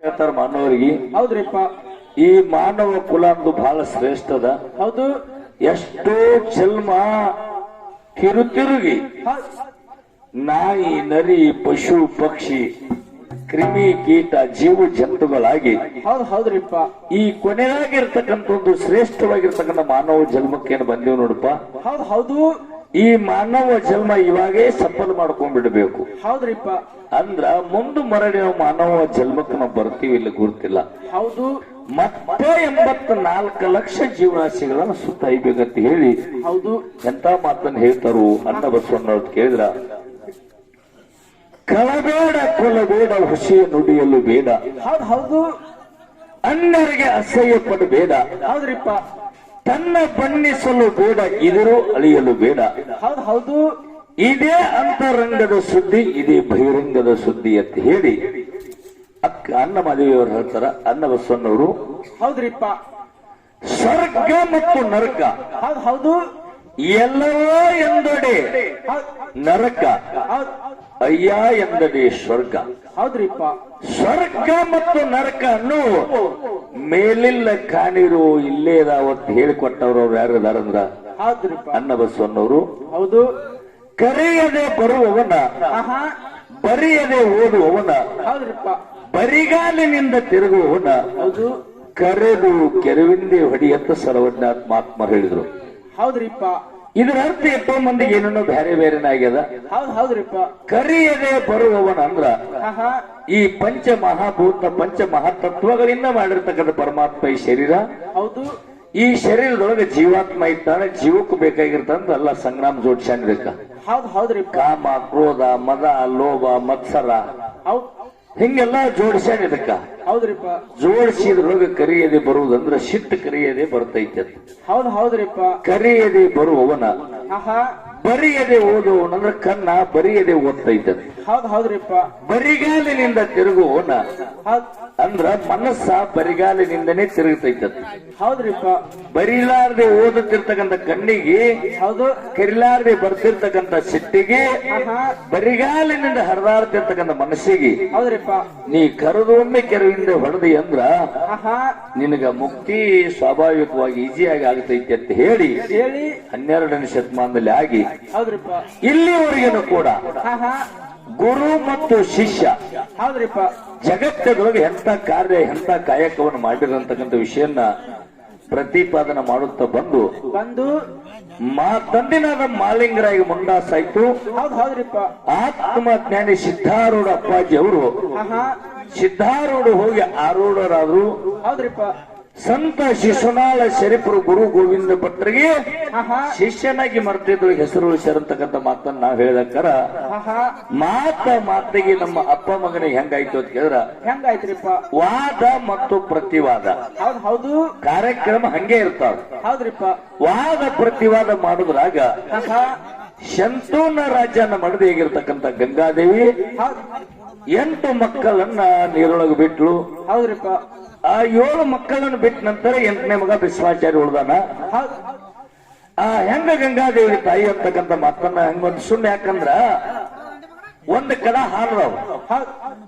ಹೇಳ್ತಾರ ಮಾನವರಿಗೆ. ಹೌದ್ರಿಪ್ಪ. ಈ ಮಾನವ ಕುಲ ಅಂದು ಬಹಳ ಶ್ರೇಷ್ಠ ಅದ. ಹೌದು. ಎಷ್ಟೋ ಜನ್ಮ ಕಿರುತಿರುಗಿ ನಾಯಿ ನರಿ ಪಶು ಪಕ್ಷಿ ಕ್ರಿಮಿ ಕೀಟ ಜೀವ ಜಂತುಗಳಾಗಿ ಹೌದ್ರಿಪ್ಪ ಈ ಕೊನೆಯಾಗಿರ್ತಕ್ಕಂಥ ಒಂದು ಶ್ರೇಷ್ಠವಾಗಿರ್ತಕ್ಕಂಥ ಮಾನವ ಜನ್ಮಕ್ಕೇನು ಬಂದೇವ್ ನೋಡಪ್ಪ. ಹೌದು. ಈ ಮಾನವ ಜನ್ಮ ಇವಾಗೇ ಸಫಲ ಮಾಡ್ಕೊಂಡ್ಬಿಡ್ಬೇಕು. ಹೌದ್ರಿಪ್ಪ. ಅಂದ್ರ ಮುಂದೆ ಮರಳಿ ನಾವು ಮಾನವ ಜನ್ಮಕ್ಕೆ ನಾವು ಬರ್ತೀವಿ ಇಲ್ಲ ಗುರ್ತಿಲ್ಲ. ಹೌದು. ಮತ್ತೆ 84 ಲಕ್ಷ ಜೀವರಾಶಿಗಳನ್ನ ಸುತ್ತ ಐಬೇಕಂತ ಹೇಳಿ ಹೌದು ಎಂತ ಮಾತನ್ನು ಹೇಳ್ತಾರು ಅನ್ನ ಬಸವಣ್ಣವ್ರು ಕೇಳಿದ್ರ, ಕಳಬೇಡ ಕೊಲಬೇಡ ಹುಸಿಯ ನುಡಿಯಲು ಬೇಡ, ಹೌದು ಅನ್ಯರಿಗೆ ಅಸಹ್ಯ ಪಡಬೇಡ, ಹೌದ್ರಿಪ್ಪ. ತನ್ನ ಬಣ್ಣಿಸಲು ಬೇಡ ಇದರೂ ಅಳಿಯಲು ಬೇಡ. ಹೌದು ಇದೇ ಅಂತರಂಗದ ಸುದ್ದಿ, ಇದೇ ಬಹಿರಂಗದ ಸುದ್ದಿ ಅಂತ ಹೇಳಿ ಅನ್ನ ಮಾದೇವಿಯವರು ಹೇಳ್ತಾರ. ಅನ್ನ ಬಸವಣ್ಣವರು ಹೌದ್ರಿಪ್ಪ. ಸ್ವರ್ಗ ಮತ್ತು ನರಕ ಹೌದು ಎಲ್ಲವೋ ಎಂದಡೆ ನರಕ, ಅಯ್ಯ ಎಂದಡೆ ಸ್ವರ್ಗ. ಹೌದ್ರಿಪ್ಪ. ಸ್ವರ್ಗ ಮತ್ತು ನರಕ ಅನ್ನು ಮೇಲಿಲ್ಲ ಕಾಣಿರು ಇಲ್ಲೇ ಇದಾವತ್ ಹೇಳಿಕೊಟ್ಟವ್ರು ಅವ್ರು ಯಾರಿದಾರಂದ್ರ ಹೌದ್ರಿಪ್ಪ ಅನ್ನ ಬಸವಣ್ಣವರು. ಹೌದು. ಕರೆಯದೆ ಬರುವವನ ಬರೆಯದೆ ಓದುವವನ ಹೌದ್ರಿಪ್ಪ. ಬರಿಗಾಲಿನಿಂದ ತಿರುಗುವವನ ಹೌದು ಕರೆದು ಕೆರವಿಂದೆ ಹೊಡಿಯಂತ ಸರ್ವಜ್ಞಾತ್ ಮಹಾತ್ಮ ಹೇಳಿದ್ರು. ಹೌದ್ರಿಪ್ಪ. ಇದರ ಅರ್ಥ ಎಷ್ಟೋ ಮಂದಿಗೆ ಏನೇನೋ ಬೇರೆ ಬೇರೆನೇ ಆಗ್ಯದ. ಹೌದ್ರಿಪ್ಪ. ಕರೆಯದೆ ಬರುವವನ ಅಂದ್ರ ಈ ಪಂಚ ಮಹಾಭೂತ ಪಂಚ ಮಹಾತತ್ವಗಳಿಂದ ಮಾಡಿರ್ತಕ್ಕಂಥ ಪರಮಾತ್ಮ ಈ ಶರೀರ. ಹೌದು. ಈ ಶರೀರದೊಳಗೆ ಜೀವಾತ್ಮ ಇದ್ದಾನೆ, ಜೀವಕ್ಕೂ ಬೇಕಾಗಿರ್ತಂತ ಎಲ್ಲ ಸಂಗ್ರಾಮ ಜೋಡಿಸ್ಯಾನಿದಕ್ಕ. ಹೌದ್ರಿಪ್ಪ. ಕಾಮ ಕ್ರೋಧ ಮದ ಲೋಭ ಮತ್ಸರ ಹಿಂಗೆಲ್ಲ ಜೋಡಿಸ್ಯಾನ ಇದಕ್ಕ. ಹೌದ್ರಿಪ್ಪ. ಜೋಡಿಸಿದ್ರೊಳಗೆ ಕರೆಯದೆ ಬರುವುದಂದ್ರ ಸಿಟ್ಟು ಕರೆಯದೆ ಬರ್ತೈತೆ. ಹೌದ್ರಿಪ್ಪ. ಕರೆಯದೆ ಬರುವವನ ಬರೆಯದೆ ಓದುವವನಂದ್ರ ಕಣ್ಣ ಬರೆಯದೆ ಓದ್ತೈತೆ. ಹೌದ್ರಿಪ್ಪ. ಬರಿಗಾಲಿನಿಂದ ತಿರುಗುವವನ ಅಂದ್ರ ಮನಸ್ಸ ಬರಿಗಾಲಿನಿಂದನೇ ತಿರುಗುತ್ತೈತೆ. ಹೌದ್ರಿಪ್ಪ. ಬರಿಲಾರದೆ ಓದುತ್ತಿರ್ತಕ್ಕಂಥ ಕಣ್ಣಿಗೆ, ಹೌದು ಕರಿಲಾರದೆ ಬರ್ತಿರ್ತಕ್ಕಂಥ ಸಿಟ್ಟಿಗೆ, ಬರಿಗಾಲಿನಿಂದ ಹರಿದಾಡ್ತಿರ್ತಕ್ಕಂಥ ಮನಸ್ಸಿಗೆ ಹೌದ್ರಿಪ್ಪ ನೀ ಕರೆದೊಮ್ಮೆ ಕೆರವಿಂದ ಹೊಡೆದಿ ಅಂದ್ರ ನಿನಗ ಮುಕ್ತಿ ಸ್ವಾಭಾವಿಕವಾಗಿ ಈಸಿಯಾಗಿ ಆಗ್ತೈತಿ ಅಂತ ಹೇಳಿ 12ನೇ ಶತಮಾನದಲ್ಲಿ ಆಗಿ ಹೌದ್ರಿಪ್ಪ ಇಲ್ಲಿವರೆಗೂ ಕೂಡ ಗುರು ಮತ್ತು ಶಿಷ್ಯ ಹೌದ್ರಿಪ್ಪ ಜಗತ್ತದೊಳಗೆ ಎಂತ ಕಾರ್ಯ ಎಂತ ಕಾಯಕವನ್ನು ಮಾಡಿರಂತಕ್ಕಂಥ ವಿಷಯನ್ನ ಪ್ರತಿಪಾದನೆ ಮಾಡುತ್ತಾ ಬಂದು ತಂದಿನಾದ ಮಾಲಿಂಗರಾಗಿ ಮುಂಡಾಸಾಯ್ತು. ಹೌದ್ರಿಪ್ಪ. ಆತ್ಮಜ್ಞಾನಿ ಸಿದ್ಧಾರೂಢ ಅಪ್ಪಾಜಿ ಅವರು ಸಿದ್ಧಾರೂಢ ಹೋಗಿ ಆರೂಢರಾದ್ರು. ಹೌದ್ರಿಪ್ಪ. ಸಂತ ಶಿಶುನಾಳ ಶರೀಫರು ಗುರು ಗೋವಿಂದ ಭಟ್ರಿಗೆ ಶಿಷ್ಯನಾಗಿ ಮರ್ತಿದ್ರು, ಹೆಸರು ಉಳಿಸಿರತಕ್ಕಂಥ ಮಾತನ್ನ ನಾವ್ ಹೇಳಕ್ಕಾರ ಮಾತಿಗೆ ನಮ್ಮ ಅಪ್ಪ ಮಗನಿಗೆ ಹೆಂಗಾಯ್ತು ಅಂತ ಕೇಳಿದ್ರ ಹೆಂಗಾಯ್ತ್ರಿಪ್ಪ? ವಾದ ಮತ್ತು ಪ್ರತಿವಾದ. ಹೌದು ಕಾರ್ಯಕ್ರಮ ಹಂಗೆ ಇರ್ತಾವ. ಹೌದ್ರಿಪ್ಪ. ವಾದ ಪ್ರತಿವಾದ ಮಾಡುದ್ರಾಗ ಶಂತೂನ ರಾಜ್ಯನ ಮಡದಿ ಹೇಗಿರ್ತಕ್ಕಂಥ ಗಂಗಾದೇವಿ 8 ಮಕ್ಕಳನ್ನ ನೀರೊಳಗೆ ಬಿಟ್ಲು. ಹೌದ್ರಿಪ್ಪ. ಆ 7 ಮಕ್ಕಳನ್ನು ಬಿಟ್ಟ ನಂತರ 8ನೇ ಮಗ ಭೀಷ್ಮಾಚಾರ್ಯ ಉಳ್ದಾನ. ಹೆಂಗ ಗಂಗಾದೇವಿ ತಾಯಿ ಅಂತಕ್ಕಂಥ ಮಾತನ್ನ ಹೆಂಗೊಂದು ಸುಮ್ಮನೆ, ಯಾಕಂದ್ರ ಒಂದ್ ಕಡ ಹಾಲದಾವ,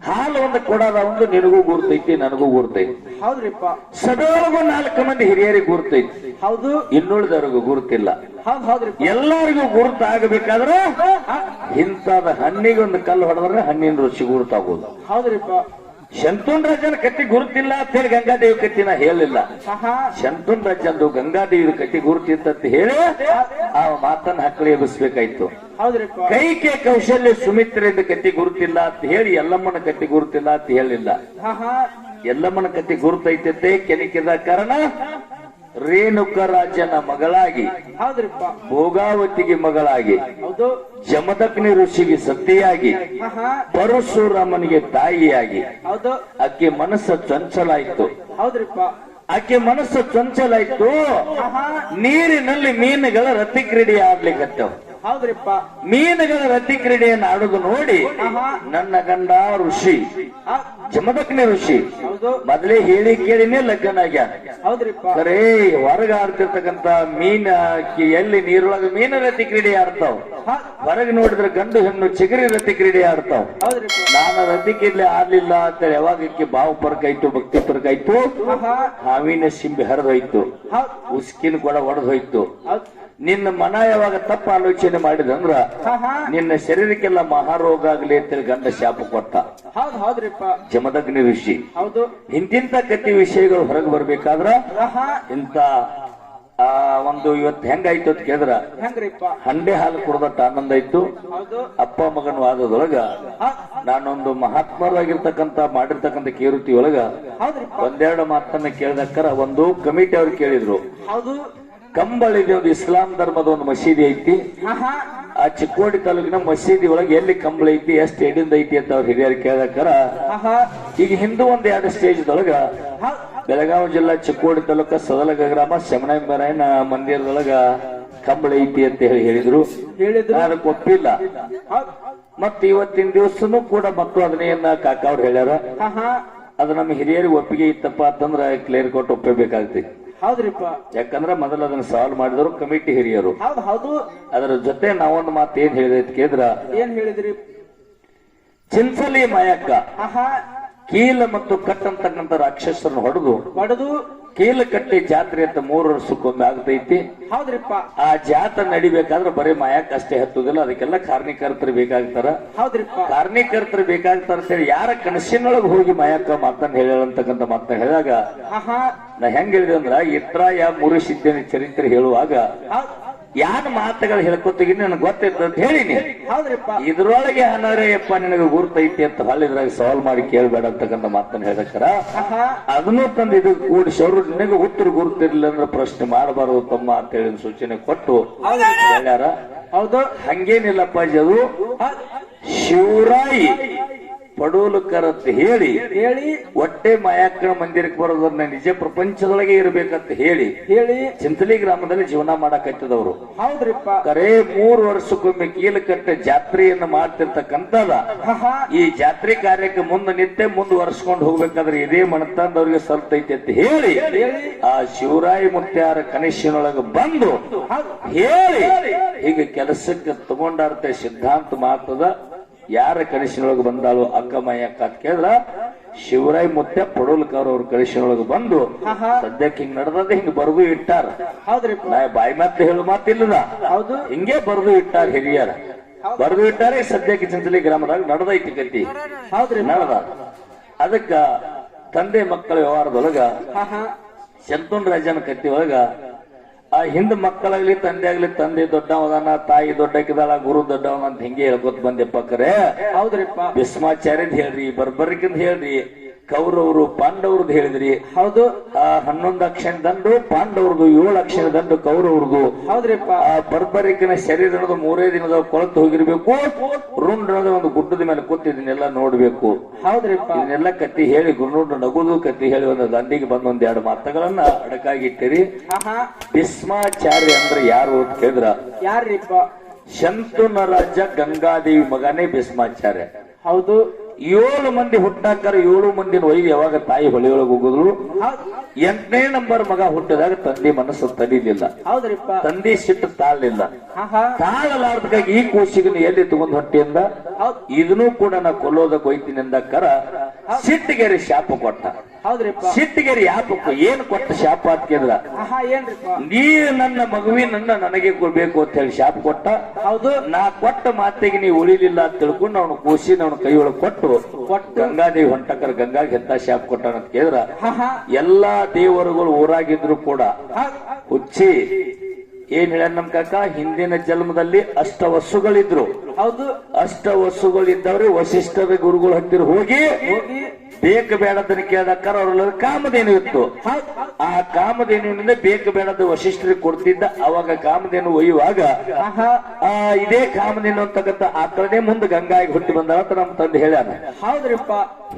ಹಾಲು ಒಂದು ಕೊಡದ ಒಂದು ನಿನಗೂ ಗುರ್ತೈತಿ ನನಗೂ ಗುರ್ತೈತಿ. ಹೌದ್ರಿಪ್ಪ. ಸದೊಳಗೂ 4 ಮಂದಿ ಹಿರಿಯರಿಗೆ ಗುರ್ತೈತಿ. ಹೌದು. ಇನ್ನುಳಿದವ್ರಿಗೂ ಗುರುತಿಲ್ಲ. ಹೌದ್ರಿಪ್ಪ. ಎಲ್ಲರಿಗೂ ಗುರುತ ಆಗಬೇಕಾದ್ರೆ ಇಂಥದ ಹಣ್ಣಿಗೊಂದು ಕಲ್ಲು ಹೊಡೆದ್ರೆ ಹಣ್ಣಿನ ರುಚಿ ಗುರುತಾಗೋದು. ಹೌದ್ರಿಪ್ಪ. ಶಂತೂನ್ ರಾಜನ ಕಟ್ಟಿ ಗುರುತಿಲ್ಲ ಅಂತ ಹೇಳಿ ಗಂಗಾದೇವಿ ಕಟ್ಟಿನ ಹೇಳಿಲ್ಲ. ಶಂತೂನ್ ರಾಜಂದು ಗಂಗಾದೇವಿ ಕಟ್ಟಿ ಗುರುತಿತ್ತಂತ ಹೇಳಿ ಆ ಮಾತನ್ನ ಹಕ್ಕಳಿ ಎಬ್ಬಿಸ್ಬೇಕಾಯ್ತು. ಕೈಕೆ ಕೌಶಲ್ಯ ಸುಮಿತ್ರೆಯಿಂದ ಕಟ್ಟಿ ಗುರುತಿಲ್ಲ ಅಂತ ಹೇಳಿ ಎಲ್ಲಮ್ಮನ ಕಟ್ಟಿ ಗುರುತಿಲ್ಲ ಅಂತ ಹೇಳಿಲ್ಲ. ಎಲ್ಲಮ್ಮನ ಕಟ್ಟಿ ಗುರುತೈತೆ ಕೆಣಕಿದ ಕಾರಣ ರೇಣುಕರಾಜನ ಮಗಳಾಗಿ, ಭೋಗಾವತಿಗೆ ಮಗಳಾಗಿ, ಜಮದಗ್ನಿ ಋಷಿಗೆ ಸತಿಯಾಗಿ, ಪರಶುರಾಮನಿಗೆ ತಾಯಿಯಾಗಿ ಆಕೆ ಮನಸ್ಸು ಚಂಚಲಾಯ್ತು. ಆಕೆ ಮನಸ್ಸು ಚಂಚಲಾಯ್ತು. ನೀರಿನಲ್ಲಿ ಮೀನುಗಳ ರತಿ ಕ್ರೀಡೆ ಆಡ್ಲಿಕ್ಕತ್ತವ. ಮೀನುಗಳ ರತಿ ಕ್ರೀಡೆಯನ್ನು ಆಡುದು ನೋಡಿ ನನ್ನ ಗಂಡ ಋಷಿ ಜಮದಗ್ನಿ ಋಷಿ ಹೌದು ಮೊದಲೇ ಹೇಳಿ ಕೇಳಿನೇ ಲಗ್ನ ಆಗ್ಯಾನ. ಹೌದ್ರಿಪ್ಪ ಖರೇ ಹೊರಗ ಆಡ್ತಿರ್ತಕ್ಕಂತ ಮೀನ ಎಲ್ಲಿ ನೀರೊಳಗ ಮೀನ ರತಿ ಕ್ರೀಡೆ ಆಡ್ತಾವ, ಹೊರಗೆ ನೋಡಿದ್ರೆ ಗಂಡು ಹೆಣ್ಣು ಚಿಗರಿ ರತಿ ಕ್ರೀಡೆ ಆಡ್ತಾವ. ಹೌದ್ರಿಪ್ಪ ನಾನು ರತಿ ಕಿಡ್ಲೆ ಆಡ್ಲಿಲ್ಲ ಅಂತ ಯಾವಾಗಕ್ಕೆ ಭಾವ ಪರ್ಕಾಯ್ತು, ಭಕ್ತಿ ಪರ್ಕಾಯ್ತು, ಹಾವಿನ ಸಿಂಬಿ ಹರಿದೋಯ್ತು, ಉಸ್ಕಿನ ಕೊಡ ಒಡೆದೋಯ್ತು. ನಿನ್ನ ಮನ ಯಾವಾಗ ತಪ್ಪ ಆಲೋಚನೆ ಮಾಡಿದಂದ್ರ ನಿನ್ನ ಶರೀರಕ್ಕೆಲ್ಲ ಮಹಾರೋಗ ಆಗ್ಲಿ ಅಂತೇಳಿ ಗಂಡ ಶಾಪ ಕೊಟ್ಟ. ಹೌದ್ರಿಪ್ಪ ಜಮದಗ್ನಿ ಋಷಿ. ಹೌದು ಇಂತಿಂತ ಕತ್ತಿ ವಿಷಯಗಳು ಹೊರಗೆ ಬರ್ಬೇಕಾದ್ರ ಇಂತ ಒಂದು ಇವತ್ತು ಹೆಂಗಾಯ್ತು ಅಂತ ಕೇಳಿದ್ರ ಹೆಂಗ್ರಿಪ್ಪ ಹಂಡೆ ಹಾಲು ಕುಡ್ದಟ್ಟ ಆನಂದ ಇತ್ತು. ಹೌದು ಅಪ್ಪ ಮಗನ ವಾದದೊಳಗ ನಾನೊಂದು ಮಹಾತ್ಮರಾಗಿರ್ತಕ್ಕಂತ ಮಾಡಿರ್ತಕ್ಕಂಥ ಕೇರುತಿ ಒಳಗ ಹೌದ್ರಿಪ್ಪ ಒಂದೆರಡು ಮಾತನ್ನ ಕೇಳಿದಕ್ಕರ ಒಂದು ಕಮಿಟಿ ಅವ್ರು ಕೇಳಿದ್ರು. ಹೌದು ಕಂಬಳಿದೆ ಒಂದು ಇಸ್ಲಾಂ ಧರ್ಮದ ಒಂದು ಮಸೀದಿ ಐತಿ, ಆ ಚಿಕ್ಕೋಡಿ ತಾಲೂಕಿನ ಮಸೀದಿ ಒಳಗೆ ಎಲ್ಲಿ ಕಂಬಳ ಐತಿ, ಎಷ್ಟು ಎಡಿಂದ ಐತಿ ಅಂತ ಅವ್ರು ಹಿರಿಯರು ಕೇಳದಕ್ಕರ ಈಗ ಹಿಂದೂ ಒಂದ್ 2 ಸ್ಟೇಜ್ದೊಳಗ ಬೆಳಗಾವಿ ಜಿಲ್ಲಾ ಚಿಕ್ಕೋಡಿ ತಾಲೂಕ ಸದಲಗ ಗ್ರಾಮ ಶಮನಾರಾಯಣ ಮಂದಿರದೊಳಗ ಕಂಬಳ ಐತಿ ಅಂತ ಹೇಳಿದ್ರು. ಅದಕ್ಕೆ ಒಪ್ಪಿಲ್ಲ. ಮತ್ ಇವತ್ತಿನ ದಿವಸನು ಕೂಡ ಮತ್ತು ಅದನ್ನೇನ ಕಾಕ ಅವ್ರು ಹೇಳ್ಯಾರ. ಅದು ನಮ್ಮ ಹಿರಿಯರಿಗೆ ಒಪ್ಪಿಗೆ ಇತ್ತಪ್ಪ ಅಂತಂದ್ರ ಕ್ಲಿಯರ್ ಕೊಟ್ಟು ಒಪ್ಪಬೇಕಾಗ್ತೈತಿ. ಹೌದ್ರಿಪ್ಪ ಯಾಕಂದ್ರ ಮೊದಲು ಅದನ್ನ ಸಾಲ್ವ್ ಮಾಡಿದ್ರು ಕಮಿಟಿ ಹಿರಿಯರು. ಹೌದು ಅದರ ಜೊತೆ ನಾವೊಂದು ಮಾತು ಏನ್ ಹೇಳಿದ್ರೆ ಕೇಳಿದ್ರ, ಏನ್ ಹೇಳಿದ್ರಿ? ಚಿನ್ಸಲಿ ಮಾಯಕ್ಕ ಕೀಲ ಮತ್ತು ಕಟ್ ಅಂತಕ್ಕಂಥ ರಾಕ್ಷಸರನ್ನು ಹೊಡೆದು ಕೀಲ ಕಟ್ಟಿ ಜಾತ್ರೆ ಅಂತ 3 ವರ್ಷಕ್ಕೊಮ್ಮೆ ಆಗ್ತೈತಿ. ಹೌದ್ರಿಪ್ಪ ಆ ಜಾತ್ರೆ ನಡಿಬೇಕಾದ್ರೆ ಬರೀ ಮಾಯಕ್ಕ ಅಷ್ಟೇ ಹತ್ತುದಿಲ್ಲ, ಅದಕ್ಕೆಲ್ಲ ಕಾರಣೀಕರ್ತರು ಬೇಕಾಗ್ತಾರ. ಹೌದ್ರಿಪ್ಪ ಕಾರಣೀಕರ್ತರು ಬೇಕಾಗ್ತಾರ ಅಂತ ಹೇಳಿ ಯಾರ ಕನಸಿನೊಳಗೆ ಹೋಗಿ ಮಾಯಕ್ಕ ಮಾತನ್ನ ಹೇಳಂತಕ್ಕಂಥ ಮಾತನ್ನ ಹೇಳಿದಾಗ ನಾ ಹೆಂಗ್ ಹೇಳಿದೆ ಅಂದ್ರ ಇತ್ರಾಯ ಮುರುಸಿದ್ದೇನೆ ಚರಿತ್ರೆ ಹೇಳುವಾಗ ಯಾನ ಮಾತುಗಳು ಹೇಳ್ಕೊತೀನಿ ನನಗೆ ಗೊತ್ತಿತ್ತು ಅಂತ ಹೇಳಿನಿ. ಇದ್ರೊಳಗೆ ಅನರೇಯಪ್ಪ ನಿನಗೆ ಗುರ್ತೈತಿ ಅಂತ ಹೊಲಿದ್ರಾಗ ಸಾಲ್ವ್ ಮಾಡಿ ಕೇಳ್ಬೇಡ ಅಂತಕ್ಕಂಥ ಮಾತನ್ನ ಹೇಳಕ್ಕಾರ ಅದನ್ನು ತಂದು ಇದು ಕೂಡಿಸೋರು ನಿನಗೆ ಉತ್ತರ ಗುರುತಿರ್ಲಿಲ್ಲ ಅಂದ್ರೆ ಪ್ರಶ್ನೆ ಮಾಡಬಾರದು ತಮ್ಮ ಅಂತ ಹೇಳಿ ಸೂಚನೆ ಕೊಟ್ಟು ಹೇಳ್ಯಾರ. ಹೌದು ಹಂಗೇನಿಲ್ಲಪ್ಪ ಅದು ಶಿವರಾಯಿ ಪಡೋಲಕರಂತ ಹೇಳಿ ಒಟ್ಟೆ ಮಾಯಕ್ಕನ ಮಂದಿರಕ್ಕೆ ಬರೋದನ್ನ ನಿಜ ಪ್ರಪಂಚದೊಳಗೆ ಇರ್ಬೇಕಂತ ಹೇಳಿ ಚಿಂತಲಿ ಗ್ರಾಮದಲ್ಲಿ ಜೀವನ ಮಾಡಕತ್ತಿದವರು. ಹೌದ್ರಿಪ್ಪ ಕರೆ 3 ವರ್ಷಕ್ಕೊಮ್ಮೆ ಕೀಲಕಟ್ಟೆ ಜಾತ್ರೆಯನ್ನ ಮಾಡ್ತಿರ್ತಕ್ಕಂಥದ ಈ ಜಾತ್ರೆ ಕಾರ್ಯಕ್ಕೆ ನಿತ್ಯ ಮುಂದುವರ್ಸ್ಕೊಂಡು ಹೋಗ್ಬೇಕಾದ್ರೆ ಇದೇ ಮನತಂದವ್ರಿಗೆ ಸಲ್ತೈತಿ ಅಂತ ಹೇಳಿ ಆ ಶಿವರಾಯ ಮುತ್ಯಾರ ಕನಿಷ್ಠನೊಳಗೆ ಬಂದು ಹೇಳಿ ಈಗ ಕೆಲಸಕ್ಕೆ ತಗೊಂಡಾರ್ತೆ ಸಿದ್ಧಾಂತ ಮಾತದ ಯಾರ ಕನಸಿನೊಳಗೆ ಬಂದಾಳು ಅಕ್ಕಮಯ್ಯಕ್ಕ ಅಂತ ಕೇಳಿದ್ರ ಶಿವರಾಯ್ ಮುತ್ಯ ಪಡೋಲ್ಕರ್ ಅವ್ರ ಕನಸಿನೊಳಗೆ ಬಂದು ಸದ್ಯಕ್ಕೆ ಹಿಂಗ್ ನಡೆದ ಹಿಂಗ್ ಬರೆದು ಇಟ್ಟಾರ. ನಾ ಬಾಯಿ ಮಾತು ಹೇಳು ಮಾತಿಲ್ಲದ ಹಿಂಗೆ ಬರೆದು ಇಟ್ಟಾರ ಹಿರಿಯರ, ಬರೆದು ಇಟ್ಟಾರೆ. ಸದ್ಯಕ್ಕೆ ಚಿಂತಲಿ ಗ್ರಾಮದಾಗ ನಡೆದೈತಿ ಕತ್ತಿ ನಡೆದ. ಅದಕ್ಕ ತಂದೆ ಮಕ್ಕಳ ವ್ಯವಹಾರದೊಳಗ ಶಂತುನ್ ರಾಜನ ಕತ್ತಿ ಒಳಗ ಆ ಹಿಂದ್ ಮಕ್ಕಳಾಗ್ಲಿ ತಂದೆ ಆಗ್ಲಿ ತಂದೆ ದೊಡ್ಡವದಾನ, ತಾಯಿ ದೊಡ್ಡಕಿದಾಳ, ಗುರು ದೊಡ್ಡವನ ಅಂತ ಹಿಂಗೆ ಹೇಳ್ಕೊತ ಬಂದೆಪ್ಪ. ಕರೆ ಹೌದ್ರಿಪ್ಪ ಭೀಷ್ಮಾಚಾರ್ಯದ್ ಹೇಳ್ರಿ, ಬರ್ಬರಿಕಿಂದ ಹೇಳ್ರಿ, ಕೌರವರು ಪಾಂಡವ್ರದ್ದು ಹೇಳಿದ್ರಿ. ಹೌದು 11 ಅಕ್ಷರ ದಂಡು ಪಾಂಡವ್ರದು, 7 ಅಕ್ಷರ ದಂಡು ಕೌರವ್ರದು. ಹೌದ್ರಿಪ್ಪ ಆ ಬರ್ಬರಿಕಿನ ಶರೀರದ 3 ದಿನದ ಕೊಳತು ಹೋಗಿರ್ಬೇಕು, ರುಂಡ್ರದ ಒಂದು ಗುಡ್ಡದ ಮೇಲೆ ಕೂತಿದ್ದನ್ನೆಲ್ಲ ನೋಡ್ಬೇಕು. ಹೌದ್ರಿಪ್ಪ ಇದನ್ನೆಲ್ಲ ಕತ್ತಿ ಹೇಳಿ ಗುರುನುಂಡು ನಗುದು ಕತ್ತಿ ಹೇಳಿ ಒಂದು ದಂಡಿಗೆ ಬಂದ 1-2 ಮಾತುಗಳನ್ನ ಅಡಕಾಗಿಟ್ಟಿರಿ. ಭೀಷ್ಮಾಚಾರ್ಯ ಅಂದ್ರೆ ಯಾರು ಅಂತ ಕೇಳಿದ್ರ ಯಾರಿಪ್ಪ? ಶಂತುನ ರಾಜ ಗಂಗಾದೇವಿ ಮಗನೇ ಭೀಷ್ಮಾಚಾರ್ಯ. ಹೌದು 7 ಮಂದಿ ಹುಟ್ಟಾಕರ 7 ಮಂದಿನ ಒಯ್ದು ಯಾವಾಗ ತಾಯಿ ಹೊಳೆಯೊಳಗೆ ಹೋಗುದ್ರು 8ನೇ ನಂಬರ್ ಮಗ ಹುಟ್ಟಿದಾಗ ತಂದೆ ಮನಸ್ಸು ತಡಿಲಿಲ್ಲ. ಹೌದ್ರಿಪ್ಪ ತಂದೆ ಸಿಟ್ಟು ತಾಳಲಿಲ್ಲ. ತಾಳಲಾರ್ದಕ್ಕಾಗಿ ಈ ಕೂಸಿಗೆ ಎಲ್ಲಿ ತಗೊಂಡ್ ಹೊಟ್ಟಿಯಿಂದ ಇದನ್ನು ಕೂಡ ನಾ ಕೊಲ್ಲೋದಕ್ಕೆ ಹೋಯ್ತೀನಿ ಅಂದಕ್ಕರ ಸಿಟ್ಟಿಗೆರಿ ಶಾಪ ಕೊಟ್ಟ. ಹೌದ್ರಿಪ್ಪ ಸಿಟ್ಟಿಗೆರಿ ಯಾಪಕ್ಕೂ ಏನ್ ಕೊಟ್ಟ ಶಾಪ ಅಂತ ಕೇಳಿದ್ರ ನೀ ನನ್ನ ಮಗುವಿನನ್ನ ನನಗೆ ಕೊಡ್ಬೇಕು ಅಂತ ಹೇಳಿ ಶಾಪ ಕೊಟ್ಟ. ಹೌದು ನಾ ಕೊಟ್ಟ ಮಾತಿಗೆ ನೀವು ಉಳಿಲಿಲ್ಲ ಅಂತ ತಿಳ್ಕೊಂಡು ಅವನು ಕೂಸಿನ ಅವನ ಕೈ ಒಳಗೆ ಕೊಟ್ಟು ಗಂಗಾದೇವಿ ಹೊಂಟಕರ ಗಂಗಾಗಿ ಎಂತ ಶಾಪ ಕೊಟ್ಟಾನ ಅಂತ ಕೇಳಿದ್ರ ಎಲ್ಲಾ ದೇವರುಗಳು ಊರಾಗಿದ್ರು ಕೂಡ ಹುಚ್ಚಿ ಏನ್ ಹೇಳ ನಮ್ ಕಾಕ ಹಿಂದಿನ ಜನ್ಮದಲ್ಲಿ ಅಷ್ಟವಸುಗಳಿದ್ರು. ಹೌದು ಅಷ್ಟವಸುಗಳಿದ್ದವ್ರೆ ವಸಿಷ್ಠರ ಗುರುಗಳು ಹತ್ತಿರ ಹೋಗಿ ಬೇಕು ಬೇಡದನ್ನ ಕೇಳದಕ್ಕಾರ ಅವ್ರ ಕಾಮಧೇನು ಇತ್ತು. ಆ ಕಾಮಧೇನುವಿನಿಂದ ಬೇಕು ಬೇಡದ ವಶಿಷ್ಠರಿಗೆ ಕೊಡ್ತಿದ್ದ. ಅವಾಗ ಕಾಮಧೇನು ಒಯ್ಯುವಾಗ ಇದೇ ಕಾಮಧೇನು ಅಂತಕ್ಕಂಥ ಆಕಳನೆ ಮುಂದೆ ಗಂಗಾಗಿ ಹುಟ್ಟಿ ಬಂದ ಅಂತ ನಮ್ ತಂದೆ ಹೇಳ್ಯಾನ. ಹೌದ್ರಿಪ್ಪ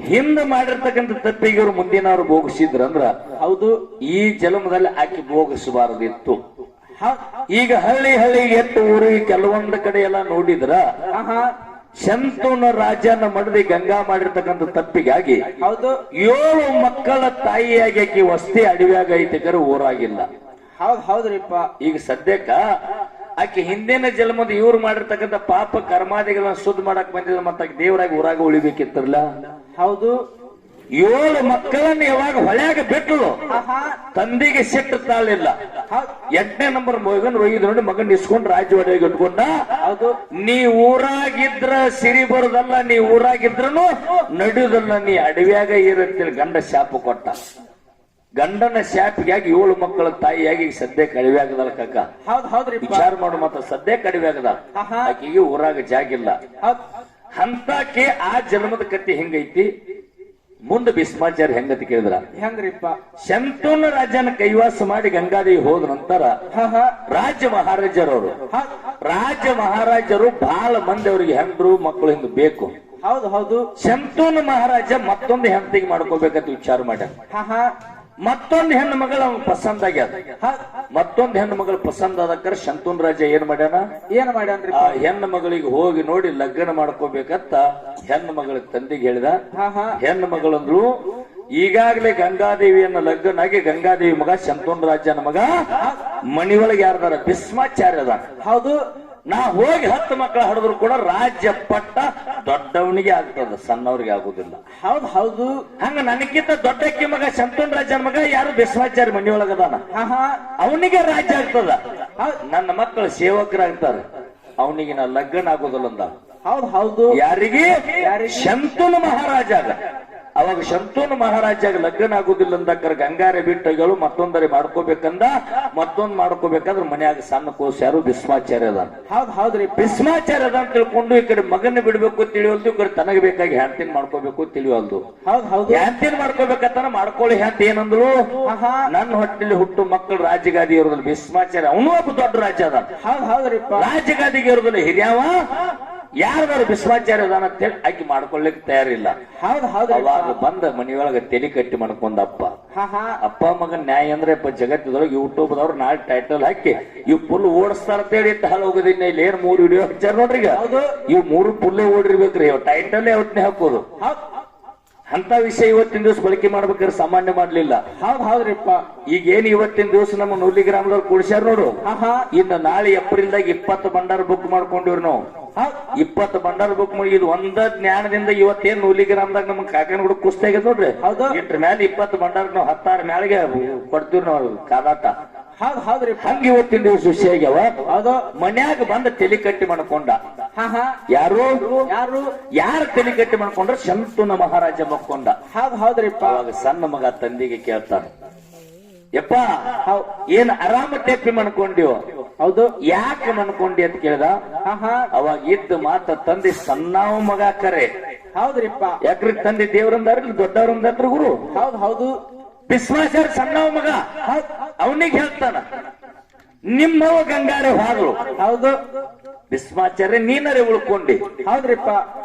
ಹಿಂದ ಮಾಡಿರ್ತಕ್ಕಂಥ ತಪ್ಪಿಗೆ ಇವ್ರು ಮುಂದಿನವ್ರು ಭೋಗಿಸಿದ್ರಂದ್ರ ಹೌದು ಈ ಜನ್ಮದಲ್ಲಿ ಆಕಿ ಭೋಗಿಸಬಾರದಿತ್ತು. ಈಗ ಹಳ್ಳಿ ಎತ್ತು ಊರಿಗೆ ಕೆಲವೊಂದು ಕಡೆ ಎಲ್ಲ ನೋಡಿದ್ರ ಶಂತನು ರಾಜನ ಮಡದಿ ಗಂಗಾ ಮಾಡಿರ್ತಕ್ಕಂಥ ತಪ್ಪಿಗಾಗಿ ಹೌದು 7 ಮಕ್ಕಳ ತಾಯಿಯಾಗಿ ಆಕಿ ವಸ್ತಿ ಅಡವ್ಯಾಗ ಐತಿಕರು ಊರಾಗಿಲ್ಲ. ಹೌದ್ರಿಪ್ಪ. ಈಗ ಸದ್ಯಕ್ಕ ಆಕಿ ಹಿಂದಿನ ಜನ್ಮದ ಇವ್ರು ಮಾಡಿರ್ತಕ್ಕಂಥ ಪಾಪ ಕರ್ಮಾದಿಗಳನ್ನ ಶುದ್ಧ ಮಾಡಕ್ ಬಂದಿದ್ರು ಮತ್ತ ದೇವರಾಗಿ ಊರಾಗ ಉಳಿಬೇಕಿತ್ತಲ್ಲ. ಹೌದು 7 ಮಕ್ಕಳನ್ನ ಯಾವಾಗ ಹೊಳ್ಯಾಗ ಬಿಟ್ಟಳು ತಂದೆಗೆ ಸಿಟ್ಟು ತಾಳಿಲ್ಲ. 8ನೇ ನಂಬರ್ ಮಗನ್ ಒಯ್ದು ನೋಡಿ ಮಗನ್ ಇಸ್ಕೊಂಡ್ ರಾಜ್ಯ ಒಡೆಗೆ ಇಟ್ಕೊಂಡ. ಹೌದು ನೀ ಊರಾಗಿದ್ರ ಸಿರಿ ಬರೋದಲ್ಲ, ನೀ ಊರಾಗಿದ್ರನು ನಡೆಯುದಲ್ಲ, ನೀ ಅಡವ್ಯಾಗ ಇರುತ್ತೇಳಿ ಗಂಡ ಶಾಪ ಕೊಟ್ಟ. ಗಂಡನ ಶಾಪಿಗಾಗಿ 7 ಮಕ್ಕಳ ತಾಯಿಯಾಗಿ ಸದ್ಯಕ್ಕೆ ಅಡವ್ಯಾಗದಲ್ಲ ಕಾಕ. ಹೌದ್ರಿ ವಿಚಾರ ಮಾಡು ಮಾತ್ರ ಸದ್ಯಕ್ಕೆ ಅಡವ್ಯಾಗದ ಆಕೆಗೆ ಊರಾಗ ಜಾಗಿಲ್ಲ. ಅಂತಾಕೆ ಆ ಜನ್ಮದ ಕತ್ತಿ ಹೆಂಗೈತಿ ಮುಂದೆ ಭೀಷ್ಮಾಚಾರ್ಯ ಹೆಂಗತಿ ಕೇಳಿದ್ರ ಹೆಂಗ್ರಿಪ್ಪ. ಶಂತನು ರಾಜನ ಕೈವಾಸ ಮಾಡಿ ಗಂಗಾದೇವಿ ಹೋದ ನಂತರ ರಾಜ ಮಹಾರಾಜರವರು ಬಹಳ ಮಂದಿ ಅವ್ರಿಗೆ ಹೆಂಡ್ರು ಮಕ್ಕಳು ಹಿಂಗ ಬೇಕು. ಹೌದು ಶಂತನು ಮಹಾರಾಜ ಮತ್ತೊಂದು ಹೆಂಡತಿಗೆ ಮಾಡ್ಕೋಬೇಕಂತ ವಿಚಾರ ಮಾಡ್ಯಾರ. ಮತ್ತೊಂದು ಹೆಣ್ಣು ಮಗಳು ಅವ್ನ ಪಸಂದ್ ಆಗ್ಯಾದ. ಮತ್ತೊಂದು ಹೆಣ್ಣು ಮಗಳು ಪಸಂದ್ ಆದಕ್ಕರ ಶಂತನು ರಾಜ ಏನ್ ಮಾಡ್ಯಾನ್ರಿ ಆ ಹೆಣ್ಣು ಮಗಳಿಗೆ ಹೋಗಿ ನೋಡಿ ಲಗ್ನ ಮಾಡ್ಕೋಬೇಕಂತ ಹೆಣ್ಣು ಮಗಳ ತಂದೆಗೆ ಹೇಳಿದ. ಹೆಣ್ಣು ಮಗಳಂದ್ರು ಈಗಾಗಲೇ ಗಂಗಾದೇವಿಯನ್ನ ಲಗ್ನ ಆಗಿ ಗಂಗಾದೇವಿ ಮಗ ಶಂತನು ರಾಜನ ಮಗ ಮಣಿಯೊಳಗೆ ಯಾರದಾರ ಭೀಷ್ಮಾಚಾರ್ಯ ಅದ. ಹೌದು ನಾ ಹೋಗಿ 10 ಮಕ್ಕಳ ಹಡಿದ್ರು ಕೂಡ ರಾಜ್ಯ ಪಟ್ಟ ದೊಡ್ಡವನಿಗೆ ಆಗ್ತದ, ಸಣ್ಣವ್ರಿಗೆ ಆಗುದಿಲ್ಲ. ಹೌದು ಹಂಗ ನನಗಿಂತ ದೊಡ್ಡಕ್ಕಿ ಮಗ ಶಂತನು ರಾಜನ ಮಗ ಯಾರು ಭೀಷ್ಮಾಚಾರ್ಯ ಮನಿಯೊಳಗದಾನ, ಅವನಿಗೆ ರಾಜ್ಯ ಆಗ್ತದ. ನನ್ನ ಮಕ್ಕಳು ಸೇವಕರಾಗ್ತಾರೆ, ಅವನಿಗೆ ನಾ ಲಗ್ನ ಆಗುದಿಲ್ಲ ಅಂದ. ಹೌದು ಯಾರಿಗೆ ಶಂತನು ಮಹಾರಾಜ. ಅವಾಗ ಶಂತನು ಮಹಾರಾಜಾಗ ಲಗ್ನ ಆಗುದಿಲ್ಲ ಅಂದಕ್ಕರ ಗಂಗಾರೆ ಬಿಟ್ಟಗಳು ಮತ್ತೊಂದರೆ ಮಾಡ್ಕೋಬೇಕಂದ. ಮತ್ತೊಂದ್ ಮಾಡ್ಕೋಬೇಕಾದ್ರೆ ಮನ್ಯಾಗ ಸಣ್ಣ ಕೋಸ ಯಾರು ಭೀಷ್ಮಾಚಾರ್ಯ ಅದ. ಹೌದ್ರಿ ಭೀಷ್ಮಾಚಾರ್ಯ ಅದ ಅಂತ ತಿಳ್ಕೊಂಡು ಈ ಕಡೆ ಮಗನ ಬಿಡ್ಬೇಕು ತಿಳಿವಲ್ದು, ಈ ಕಡೆ ತನಗ ಬೇಕಾಗಿ ಹ್ಯಾಂತಿನ ಮಾಡ್ಕೋಬೇಕು ತಿಳಿವಲ್ದು. ಹ್ಯಾಂತಿನ ಮಾಡ್ಕೋಬೇಕಂತ ಮಾಡ್ಕೊಳ್ಳಿ ಹ್ಯಾಂತ ಏನಂದ್ರು, ನನ್ನ ಹೊಟ್ಟೆಲಿ ಹುಟ್ಟು ಮಕ್ಕಳು ರಾಜಗಾದಿ ಇರೋದಿಲ್ಲ. ಭೀಷ್ಮಾಚಾರ್ಯ ಅವನು ಒಬ್ಬ ದೊಡ್ಡ ರಾಜ ಅದ. ರಾಜಗಾದಿಗೆ ಇರೋದಿಲ್ಲ, ಹಿರಿಯವ ಯಾರದಾರು ಭೀಷ್ಮಾಚಾರ್ಯ ಅದಾನ ಅಂತೇಳಿ ಆಕಿ ಮಾಡ್ಕೊಳ್ಳಿಕ್ ತಯಾರಿಲ್ಲ. ಅವಾಗ ಬಂದ ಮನಿಯೊಳಗ ತೆಲಿ ಕಟ್ಟಿ ಮಾಡ್ಕೊಂಡಪ್ಪ. ಅಪ್ಪ ಮಗನ್ ನ್ಯಾಯ ಅಂದ್ರೆ ಜಗತ್ತದೊಳಗೆ ಯೂಟ್ಯೂಬ್ ದವ್ರು ನಾಳೆ ಟೈಟಲ್ ಹಾಕಿ ಇವ್ ಫುಲ್ ಓಡಿಸ್ತಾರ ಅಂತೇಳಿ ಹಾಲು ಹೋಗೋದಿನ್ನ ಇಲ್ಲಿ ಏನ್ 3 ವಿಡಿಯೋ ಹಚ್ಚಾರ ನೋಡ್ರಿ. ಇವ್ 3 ಫುಲ್ಲೇ ಓಡಿರ್ಬೇಕ್ರಿ, ಟೈಟಲ್ ಯಾವತ್ತನೇ ಹಾಕೋದು. ಅಂತ ವಿಷಯ ಇವತ್ತಿನ ದಿವಸ ಬಳಕೆ ಮಾಡ್ಬೇಕಾದ್ರೆ ಸಾಮಾನ್ಯ ಮಾಡ್ಲಿಲ್ಲ. ಹೌದ್ರಿಪ್ಪ. ಈಗ ಏನ್ ಇವತ್ತಿನ ದಿವಸ ನಮ್ಮ ನೂಲಿ ಗ್ರಾಮದವ್ರು ಕುಡಿಸ್ಯಾರ ನೋಡು. ಇನ್ನು ನಾಳೆ ಏಪ್ರಿಲ್ದಾಗ 20 ಭಂಡಾರ ಬುಕ್ ಮಾಡ್ಕೊಂಡಿವ್ರಿ ನಾವು. 20 ಭಂಡಾರ ಬುಕ್ ಮಾಡಿ ಇದು ಒಂದ ಜ್ಞಾನದಿಂದ ಇವತ್ತೇನ್ ನೂಲಿ ಗ್ರಾಮದಾಗ ನಮ್ ಕಾಕನ ಕೂಡ ಕುಸ್ತಿ ಆಗ್ಯದ ನೋಡ್ರಿ. ಇಟ್ರ ಮ್ಯಾಲ 20 ಭಂಡಾರ ನಾವು 16 ಮ್ಯಾಲಿಗೆ ಕೊಡ್ತೀವಿ ನಾವು ಕಾದಾಟ. ಹಂಗ ಇವತ್ತಿನ ದಿವಸ ವಿಷಯ ಆಗ್ಯಾವ. ಮನ್ಯಾಗ ಬಂದ ತೆಲಿ ಕಟ್ಟಿ ಮಾಡ್ಕೊಂಡ. ಯಾರು ತೆಲಿ ಕಟ್ಟಿ ಮಾಡ್ಕೊಂಡ್ರ ಶಂತನು ಮಹಾರಾಜ ಮಕ್ಕೊಂಡ. ಹೌದ್ರಿಪ್ಪ. ಅವಾಗ ಸಣ್ಣ ಮಗ ತಂದೆಗೆ ಕೇಳ್ತಾನ, ಯಪ್ಪ ಏನ್ ಆರಾಮ ಟೆಪ್ಪಿ ಮಾಡ್ಕೊಂಡಿವ? ಹೌದು. ಯಾಕೆ ಮಾಡ್ಕೊಂಡಿ ಅಂತ ಕೇಳ್ದ. ಅವಾಗ ಇದ್ದ ಮಾತ ತಂದೆ ಸಣ್ಣವ ಮಗ ಕರೆ. ಹೌದ್ರಿಪ್ಪ. ಯಾಕ್ರಿ ತಂದೆ ದೇವ್ರಂದಾರ ದೊಡ್ಡವ್ರಂದ್ರ ಗುರು. ಹೌದು ಭೀಷ್ಮಾಚಾರ್ಯ ಸಣ್ಣವ ಮಗ ಅವನಿಗೆ ಹೇಳ್ತಾನ, ನಿಮ್ಮವ ಗಂಗಾರೆ ಹೋದ್ರು. ಹೌದು. ಭೀಷ್ಮಾಚಾರ್ಯ ನೀನರೇ ಉಳ್ಕೊಂಡಿ. ಹೌದ್ರಿಪ್ಪ.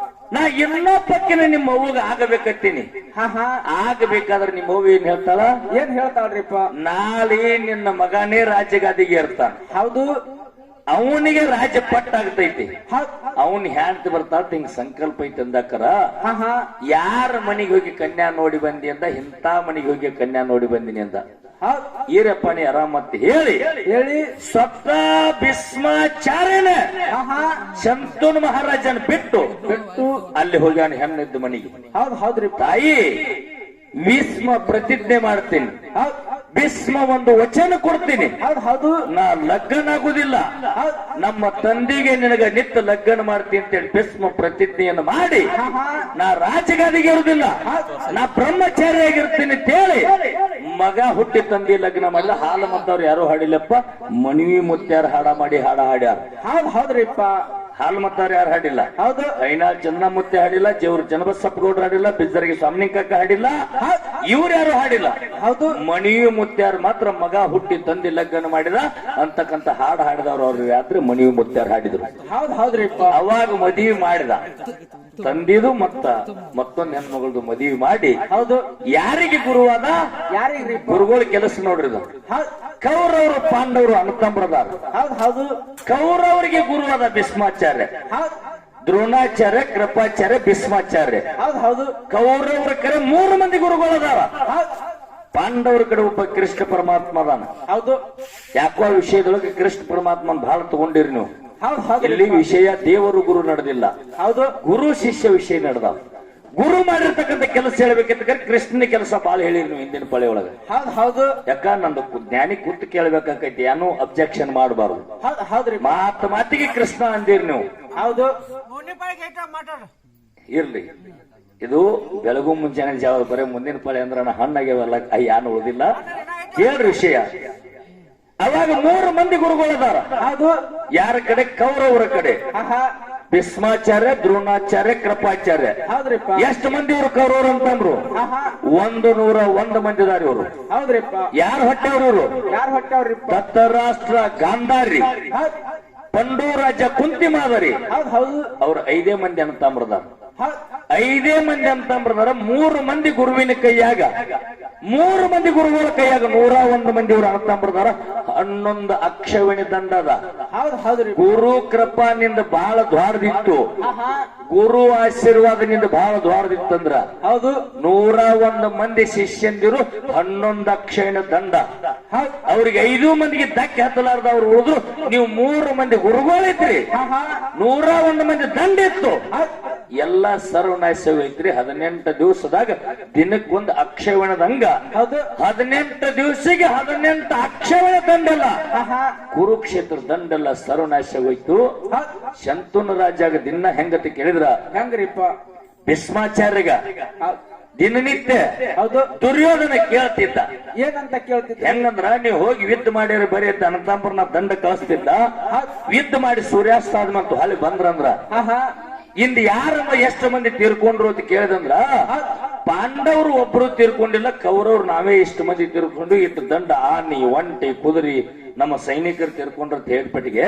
ನಾ ಎಲ್ಲ ಪಕ್ಕಿನ ನಿಮ್ಮ ಅವ್ವಗ ಆಗಬೇಕತ್ತೀನಿ. ಆಗಬೇಕಾದ್ರೆ ನಿಮ್ಮ ಅವ್ವ ಏನ್ ಹೇಳ್ತಾಳ? ಏನ್ ಹೇಳ್ತಾಳ್ರಿಪ್ಪ? ನಾಳೆ ನಿನ್ನ ಮಗನೇ ರಾಜ್ಯಗಾದಿಗೆ ಇರ್ತಾನ. ಹೌದು. ಅವನಿಗೆ ರಾಜ್ಯ ಪಟ್ಟ ಆಗ್ತೈತಿ. ಅವನ್ ಹ್ಯಾಂತ ಬರ್ತಾಳ ಹಿಂಗ್ ಸಂಕಲ್ಪ ಐತಿ ಅಂದಾಕರ ಯಾರ ಮನಿಗೆ ಹೋಗಿ ಕನ್ಯಾ ನೋಡಿ ಬಂದಿ ಅಂದ, ಇಂಥ ಮನಿಗೆ ಹೋಗಿ ಕನ್ಯಾ ನೋಡಿ ಬಂದಿನಿ ಅಂದ. ಈರಪ್ಪ ನೀ ಆರಾಮತ್ ಹೇಳಿ ಸ್ವತಃ ಭೀಷ್ಮಾಚಾರ್ಯನ ಶಂತನು ಮಹಾರಾಜನ ಬಿಟ್ಟು ಅಲ್ಲಿ ಹೋಗ್ಯಾನ ಹೆಣ್ಣಿದ್ದ ಮನಿಗೆ. ಹೌದ್ರಿ ತಾಯಿ ಭೀಷ್ಮ ಪ್ರತಿಜ್ಞೆ ಮಾಡ್ತೀನಿ, ಭೀಷ್ಮ ಒಂದು ವಚನ ಕೊಡ್ತೀನಿ, ಹೌದು ನಾ ಲಗ್ನ ಆಗುದಿಲ್ಲ, ನಮ್ಮ ತಂದೆಗೆ ನಿನಗ ನಿತ್ತ ಲಗ್ನ ಮಾಡ್ತೀನಿ ಅಂತೇಳಿ ಭೀಷ್ಮ ಪ್ರತಿಜ್ಞೆಯನ್ನು ಮಾಡಿ ನಾ ರಾಜಗಾದಿಗೆ ಇರುವುದಿಲ್ಲ, ನಾ ಬ್ರಹ್ಮಚಾರಿ ಆಗಿರ್ತೀನಿ ಅಂತೇಳಿ ಮಗ ಹುಟ್ಟಿ ತಂದೆ ಲಗ್ನ ಮಾಡಿದ. ಹಾಲು ಮತ್ತವ್ರು ಯಾರು ಹಾಡಿಲ್ಲಪ್ಪ, ಮನವಿ ಮುತ್ಯಾರ ಹಾಡ ಮಾಡಿ ಹಾಡ ಹಾಡ್ಯಾರ. ಹೌದ್ರಿಪ್ಪ. ಹಾಲು ಮತ್ತವ್ರು ಯಾರು ಹಾಡಿಲ್ಲ. ಹೌದು. ಐನಾಳ್ ಚಂದ್ರ ಮುತ್ತೆ ಹಾಡಿಲ್ಲ, ಜೇವ್ರ ಜನಬಸಪ್ಪಗೌಡ್ರು ಹಾಡಿಲ್ಲ, ಬಿದ್ದರಿಗೆ ಸ್ವಾಮಿನಿಕಕ್ಕ ಹಾಡಿಲ್ಲ, ಇವ್ರು ಯಾರು ಹಾಡಿಲ್ಲ. ಹೌದು. ಮಣಿಯು ಮುತ್ಯಾರ ಮಾತ್ರ ಮಗ ಹುಟ್ಟಿ ತಂದೆ ಲಗ್ನ ಮಾಡಿದ ಅಂತಕ್ಕಂತ ಹಾಡು ಹಾಡಿದವ್ರು ಅವ್ರು ಯಾತ್ರೆ ಮಣಿಯು ಮುತ್ಯಾರ ಹಾಡಿದ್ರು. ಹೌದ್ರಿಪ್ಪ. ಅವಾಗ ಮದುವೆ ಮಾಡಿದ ತಂದಿದು ಮತ್ತೊಂದು ಹೆಣ್ಮಗಳದು ಮದುವೆ ಮಾಡಿ. ಹೌದು. ಯಾರಿಗೆ ಗುರುವಾದ? ಯಾರಿಗ್ರಿ? ಗುರುಗಳ ಕೆಲಸ ನೋಡ್ರಿ. ಕೌರವರು ಪಾಂಡವರು ಅನುಕಂಬ್ರದಾರ. ಹೌದು. ಕೌರವರಿಗೆ ಗುರುವಾದ ಭೀಷ್ಮಾಚಾರ್ಯ, ದ್ರೋಣಾಚಾರ್ಯ, ಕೃಪಾಚಾರ್ಯ, ಭೀಷ್ಮಾಚಾರ್ಯ. ಹೌದ್ ಹೌದು ಕೌರವರ ಕಡೆ 3 ಮಂದಿ ಗುರುಗಳದಾರ. ಹೌದ್ ಪಾಂಡವರ ಕಡೆ ಒಬ್ಬ ಕೃಷ್ಣ ಪರಮಾತ್ಮ ಅದಾನ. ಹೌದು ಯಾಕೋ ಆ ವಿಷಯದೊಳಗೆ ಕೃಷ್ಣ ಪರಮಾತ್ಮನ್ ಬಹಳ ತಗೊಂಡಿರಿ ನೀವು. ಹೌದ್ ಹೌದು ಇಲ್ಲಿ ವಿಷಯ ದೇವರು ಗುರು ನಡೆದಿಲ್ಲ, ಹೌದು ಗುರು ಶಿಷ್ಯ ವಿಷಯ ನಡೆದಾವ. ಗುರು ಮಾಡಿರ್ತಕ್ಕಂಥ ಕೆಲಸ ಹೇಳ್ಬೇಕಂತ ಕೃಷ್ಣನ ಕೆಲಸ ಬಾಳ ಹೇಳಿರಿ ನೀವು ಹಿಂದಿನ ಪಳೆ ಒಳಗ. ಹೌದ್ ಹೌದು ಯಾಕ ನಂದು ಜ್ಞಾನಿ ಕೂತು ಕೇಳ್ಬೇಕಾಕೈತಿ, ಏನೋ ಅಬ್ಜೆಕ್ಷನ್ ಮಾಡಬಾರ್ದು. ಹೌದ್ ಹೌದ್ರಿ ಮಾತಿಗೆ ಕೃಷ್ಣ ಅಂದಿರಿ ನೀವು. ಹೌದು ಇರ್ಲಿ, ಇದು ಬೆಳಗು ಮುಂಜಾನೆ ಜಾವ ಬರೀ ಮುಂದಿನ ಪಳೆ ಅಂದ್ರ ಹಣ್ಣಾಗ್ಯವಲ್ಲ, ಏನು ಉಳಿದಿಲ್ಲ. ಕೇಳ್ರಿ ವಿಷಯ. ಅವಾಗ 3 ಮಂದಿ ಗುರುಗಳದಾರ. ಹೌದು ಯಾರ ಕಡೆ? ಕೌರವರ ಕಡೆ. ಆಹಾ ಭೀಷ್ಮಾಚಾರ್ಯ, ದ್ರೋಣಾಚಾರ್ಯ, ಕೃಪಾಚಾರ್ಯ. ಹೌದ್ರಿಪ್ಪ ಎಷ್ಟು ಮಂದಿ ಇವ್ರು ಕೌರವರು ಅಂತಂದ್ರು? ಆಹಾ 101 ಮಂದಿ ಇದಾರ ಇವರು. ಹೌದ್ರಿಪ್ಪ ಯಾರು ಹೊಟ್ಟೆವ್ರು ಇವರು? ಯಾರ್ ಹೊಟ್ಟವ್ರಿಪ್ಪ? ದತ್ತರಾಷ್ಟ್ರ ಗಾಂಧಾರಿ, ಹೌದ್ ಪಂಡು ರಾಜ ಕುಂತಿ ಮಾದರಿ. ಹೌದ್ ಹೌದು ಅವ್ರ 5 ಮಂದಿ ಅಂತಂಬ್ರದಾರ. ಹೌದ್ 5 ಮಂದಿ ಅಂತಂಬ್ರದಾರ. 3 ಮಂದಿ ಗುರುವಿನ ಕೈಯಾಗ, 3 ಮಂದಿ ಗುರುಗಳ ಕೈಯಾಗ 101 ಮಂದಿ ಇವ್ರು ಅಂತಂಬ್ರದಾರ. 11 ಅಕ್ಷವಣಿ ದಂಡದ. ಹೌದ್ ಹೌದ್ರಿ ಗುರು ಕೃಪಾನಿಂದ ಬಹಳ ದ್ವಾರದಿತ್ತು, ಆಹಾ ಗುರು ಆಶೀರ್ವಾದನಿಂದ ಬಹಳ ದ್ವಾರದಿತ್ತಂದ್ರ ಹೌದು 101 ಮಂದಿ ಶಿಷ್ಯಂದಿರು, 11 ಅಕ್ಷಯಣ ದಂಡ. ಹೌದ್ ಅವ್ರಿಗೆ 5 ಮಂದಿಗೆ ಧಕ್ಕೆ ಹತ್ತಲಾರ್ದ ಅವ್ರು ಉಳಿದ್ರು. ನೀವು 3 ಮಂದಿ ಗುರುಗಳಿದ್ರಿ, ಆಹಾ 101 ಮಂದಿ ದಂಡ ಇತ್ತು. ಹೌದ್ ಎಲ್ಲ ಸರ್ವನಾಶವೈತ್ರಿ. 18 ದಿವಸದಾಗ ದಿನಕ್ಕೊಂದು ಅಕ್ಷಯವಣದಂಗ. ಹೌದು 18 ದಿವಸಿಗೆ 18 ಅಕ್ಷಯವಣ ದಂಡಲ್ಲ, ಆಹಾ ಕುರುಕ್ಷೇತ್ರ ದಂಡೆಲ್ಲ ಸರ್ವನಾಶವಾಯ್ತು. ಹೌದ್ ಶಂತನು ರಾಜಾಗ ದಿನ ಹೆಂಗತಿ ಕೇಳಿದ್ರ? ಹೆಂಗ್ರಿಪ್ಪ? ಭೀಷ್ಮಾಚಾರ್ಯಗ ಹೌದ್ ದಿನನಿತ್ಯ ಹೌದು ದುರ್ಯೋಧನ ಕೇಳ್ತಿದ್ದ. ಏನಂತ ಕೇಳ್ತಿದ್ದೆ? ಹೆಂಗಂದ್ರ ನೀವು ಹೋಗಿ ಯುದ್ಧ ಮಾಡಿರ ಬರೀ ಅನಂತಾಪುರನ ದಂಡ ಕಳಿಸ್ತಿದ್ದ. ಯುದ್ಧ ಮಾಡಿ ಸೂರ್ಯಾಸ್ತ ಆದ್ಮಂತ ಹಾಲಿ ಬಂದ್ರಂದ್ರ ಆಹಾ ಇಂದ ಯಾರನ್ನ ಎಷ್ಟು ಮಂದಿ ತೀರ್ಕೊಂಡ್ರು ಅಂತ ಕೇಳಿದಂದ್ರ ಪಾಂಡವರು ಒಬ್ರು ತೀರ್ಕೊಂಡಿಲ್ಲ, ಕೌರವ್ರು ನಾವೇ ಇಷ್ಟು ಮಂದಿ ತೀರ್ಕೊಂಡು ಇಟ್ಟು ದಂಡ ಆನಿ ಒಂಟಿ ಕುದುರಿ ನಮ್ಮ ಸೈನಿಕರು ತೀರ್ಕೊಂಡ್ರ ಅಂತ ಹೇಳ್ಪಟ್ಟಿಗೆ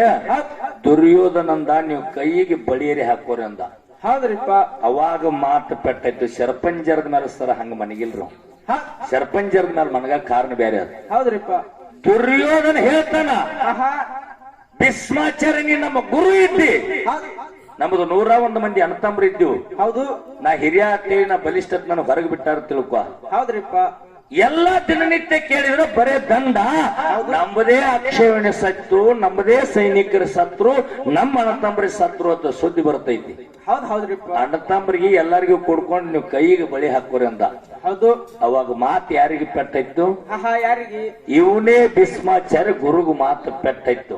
ದುರ್ಯೋಧನಂದ ನೀವು ಕೈಗೆ ಬಳಿಯರಿ ಹಾಕೋರಿ ಅಂದ. ಹೌದ್ರಿಪ್ಪ ಅವಾಗ ಮಾತು ಪೆಟ್ಟಾಯ್ತು. ಶರ್ಪಂಜರದ ಮೇಲೆ ಸರ ಹಂಗ ಮನಗಿಲ್ರು. ಶರ್ಪಂಜರದ ಮೇಲೆ ಮನಗ ಕಾರಣ ಬೇರೆ ಅದು. ಹೌದ್ರಿಪ್ಪ ದುರ್ಯೋಧನ ಹೇಳ್ತಾನ, ಆಹಾ ಭೀಷ್ಮಾಚಾರ್ಯ ನಮ್ಮ ಗುರು ಇದ್ದಿ, ನಮ್ದು 101 ಮಂದಿ ಅಣ್ಣತಂಬ್ರು ಇದ್ದೀವಿ. ಹೌದು ನಾ ಹಿರಿಯ ಅಂತೇಳಿ ನಾ ಬಲಿಷ್ಠ ನಾನು ಹೊರಗೆ ಬಿಟ್ಟಾರ ತಿಳ್ಕೊ. ಹೌದ್ರಿಪ್ಪ ಎಲ್ಲಾ ದಿನನಿತ್ಯ ಕೇಳಿದ್ರೆ ಬರೇ ದಂಡ. ನಮ್ಮದೇ ಅಕ್ಷೇಪಣೆ ಸತ್ತು, ನಮ್ಮದೇ ಸೈನಿಕರ ಸತ್ರು, ನಮ್ಮ ಅಣ್ಣತಂಬ್ರಿ ಸತ್ರು ಅಂತ ಸುದ್ದಿ ಬರ್ತೈತಿ. ಹೌದ್ ಹೌದ್ರಿಪ್ಪ ಅಣ್ಣತಂಬ್ರಿಗೆ ಎಲ್ಲರಿಗೂ ಕೊಡ್ಕೊಂಡು ನೀವು ಕೈಗೆ ಬಳಿ ಹಾಕೋರಿ ಅಂದ. ಹೌದು ಅವಾಗ ಮಾತು ಯಾರಿಗೆ ಪೆಟ್ಟಾಯ್ತು? ಆಹಾ ಯಾರಿಗೆ? ಇವನೇ ಭೀಷ್ಮಾಚಾರ್ಯ ಗುರುಗೂ ಮಾತು ಪೆಟ್ಟಾಯ್ತು.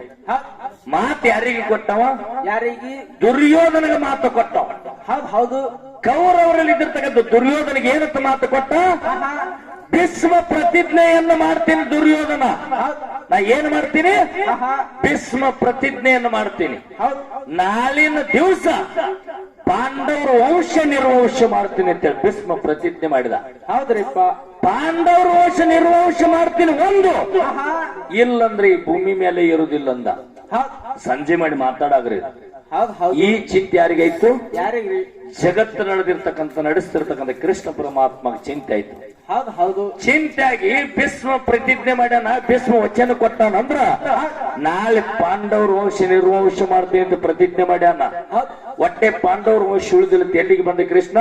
ಮಾತು ಯಾರಿಗೆ ಕೊಟ್ಟವ? ಯಾರಿಗೆ? ದುರ್ಯೋಧನಿಗೆ ಮಾತು ಕೊಟ್ಟವ. ಹೌದ್ ಹೌದು ಕೌರವರಲ್ಲಿ ಇದ್ದಿರ್ತಕ್ಕಂಥ ದುರ್ಯೋಧನಿಗೆ ಏನಂತ ಮಾತು ಕೊಟ್ಟ? ಭೀಷ್ಮ ಪ್ರತಿಜ್ಞೆಯನ್ನು ಮಾಡ್ತೀನಿ ದುರ್ಯೋಧನ. ನಾ ಏನ್ ಮಾಡ್ತೀನಿ? ಭೀಷ್ಮ ಪ್ರತಿಜ್ಞೆಯನ್ನು ಮಾಡ್ತೀನಿ. ನಾಳಿನ ದಿವಸ ಪಾಂಡವರು ವಂಶ ನಿರ್ವಂಶ ಮಾಡ್ತೀನಿ ಅಂತೇಳಿ ಭೀಷ್ಮ ಪ್ರತಿಜ್ಞೆ ಮಾಡಿದ. ಹೌದ್ರಿಪ್ಪ ಪಾಂಡವರ ವಂಶ ನಿರ್ವಂಶ ಮಾಡ್ತೀನಿ ಒಂದು, ಇಲ್ಲಂದ್ರೆ ಈ ಭೂಮಿ ಮೇಲೆ ಇರುವುದಿಲ್ಲ ಅಂದ. ಸಂಜೆ ಮಾಡಿ ಮಾತಾಡಾಗ್ರಿ. ಹೌದ್ ಹೌದು ಈ ಚಿಂತೆ ಯಾರಿಗಾಯ್ತು? ಯಾರಿಗ್ರಿ? ಜಗತ್ತು ನಡೆದಿರ್ತಕ್ಕಂಥ ಕೃಷ್ಣ ಪರಮಾತ್ಮ ಚಿಂತೆ ಆಯ್ತು. ಹೌದ್ ಹೌದು ಚಿಂತೆಯಾಗಿ ಭೀಷ್ಮ ಪ್ರತಿಜ್ಞೆ ಮಾಡ್ಯಾನ, ಭೀಷ್ಮ ವಚನ ಕೊಟ್ಟಾನಂದ್ರ ನಾಳೆ ಪಾಂಡವ್ರ ವಂಶ ನಿರ್ವಂಶ ಮಾಡ್ತೀನಿ ಅಂತ ಪ್ರತಿಜ್ಞೆ ಮಾಡ್ಯಾನ. ಒಟ್ಟೆ ಪಾಂಡವ್ರ ವಂಶ ಉಳಿದಿಲ್ಲ. ಎಲ್ಲಿಗೆ ಬಂದ ಕೃಷ್ಣ?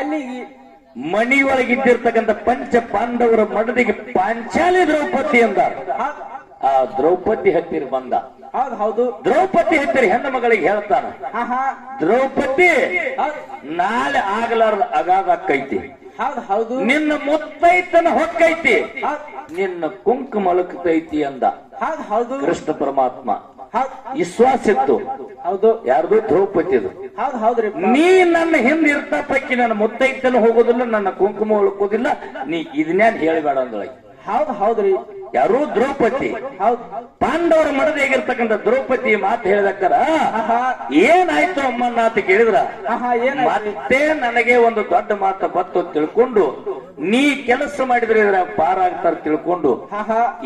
ಎಲ್ಲಿಗೆ? ಮಣಿಯೊಳಗಿದ್ದಿರ್ತಕ್ಕಂಥ ಪಂಚ ಪಾಂಡವರ ಮಡದಿಗೆ ಪಾಂಚಾಲಿ ದ್ರೌಪದಿ ಅಂದ. ಆ ದ್ರೌಪದಿ ಹತ್ತಿರ ಬಂದ. ಹೌದ್ ಹೌದು ದ್ರೌಪದಿ ಹತ್ತಿರ ಹೆಣ್ಣು ಮಗಳಿಗೆ ಹೇಳ್ತಾನ, ದ್ರೌಪದಿ ನಾಳೆ ಆಗಲಾರ್ದ ಅಗಾಗಕ್ಕೈತಿ, ಹೌದ್ ಹೌದು ನಿನ್ನ ಮುತ್ತೈತನ ಹೊಕ್ಕೈತಿ, ನಿನ್ನ ಕುಂಕುಮ ಮಲಕ್ತೈತಿ ಅಂದ. ಹೌದ್ ಹೌದು ಕೃಷ್ಣ ಪರಮಾತ್ಮ ವಿಶ್ವಾಸ ಇತ್ತು. ಹೌದು ಯಾರ್ದು? ದ್ರೌಪದಿದು. ಹೌದ್ ಹೌದ್ರಿ. ನೀ ನನ್ನ ಹಿಂದೆ ಇರ್ತಾ ಪೈಕಿ ನನ್ನ ಮುತ್ತೈತನ ಹೋಗೋದಿಲ್ಲ, ನನ್ನ ಕುಂಕುಮ ಉಳ್ಕೋದಿಲ್ಲ, ನೀ ಇದನ್ನೇನ್ ಹೇಳಬೇಡ ಅಂದೊಳಗೆ. ಹೌದ್ ಹೌದ್ರಿ. ಯಾರು? ದ್ರೌಪದಿ. ಹೌದ್ ಪಾಂಡವರ ಮಡದಿಯಾಗಿರ್ತಕ್ಕಂಥ ದ್ರೌಪದಿ ಮಾತು ಹೇಳಿದಕ್ಕರ ಏನಾಯ್ತು ಅಮ್ಮನ್ನ ಅಂತ ಕೇಳಿದ್ರ ಮತ್ತೆ ನನಗೆ ಒಂದು ದೊಡ್ಡ ಮಾತು ಬತ್ತು ತಿಳ್ಕೊಂಡು ನೀ ಕೆಲಸ ಮಾಡಿದ್ರೆ ಇದ್ರ ಪಾರ ಆಗ್ತಾರ ತಿಳ್ಕೊಂಡು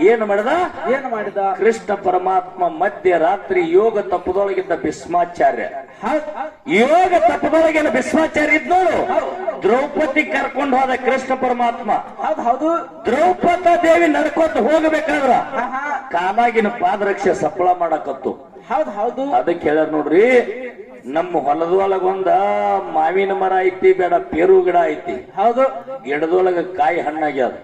ಏನ್ ಮಾಡಿದ? ಏನ್ ಮಾಡಿದ? ಕೃಷ್ಣ ಪರಮಾತ್ಮ ಮಧ್ಯರಾತ್ರಿ ಯೋಗ ತಪ್ಪದೊಳಗಿದ್ದ ಭೀಷ್ಮಾಚಾರ್ಯ, ಯೋಗ ತಪ್ಪದೊಳಗಿನ ಭೀಷ್ಮಾಚಾರ್ಯ ಇದ್ದೋಳು ದ್ರೌಪದಿ ಕರ್ಕೊಂಡು ಹೋದ ಕೃಷ್ಣ ಪರಮಾತ್ಮ. ಹೌದು ದ್ರೌಪದ ದೇವಿ ನಡ್ಕೊತ ಹೋಗಬೇಕಾದ್ರ ಕಾಲಾಗಿನ ಪಾದರಕ್ಷೆ ಸಪ್ಪಳ ಮಾಡಕತ್ತು. ಹೌದ್ ಹೌದು ಅದಕ್ಕೆ ಹೇಳ್ಯಾರ ನೋಡ್ರಿ, ನಮ್ಮ ಹೊಲದೊಳಗೊಂದ ಮಾವಿನ ಮರ ಐತಿ, ಬೇಡ ಪೇರು ಗಿಡ ಐತಿ. ಹೌದು. ಗಿಡದೊಳಗ ಕಾಯಿ ಹಣ್ಣಾಗ್ಯಾದ.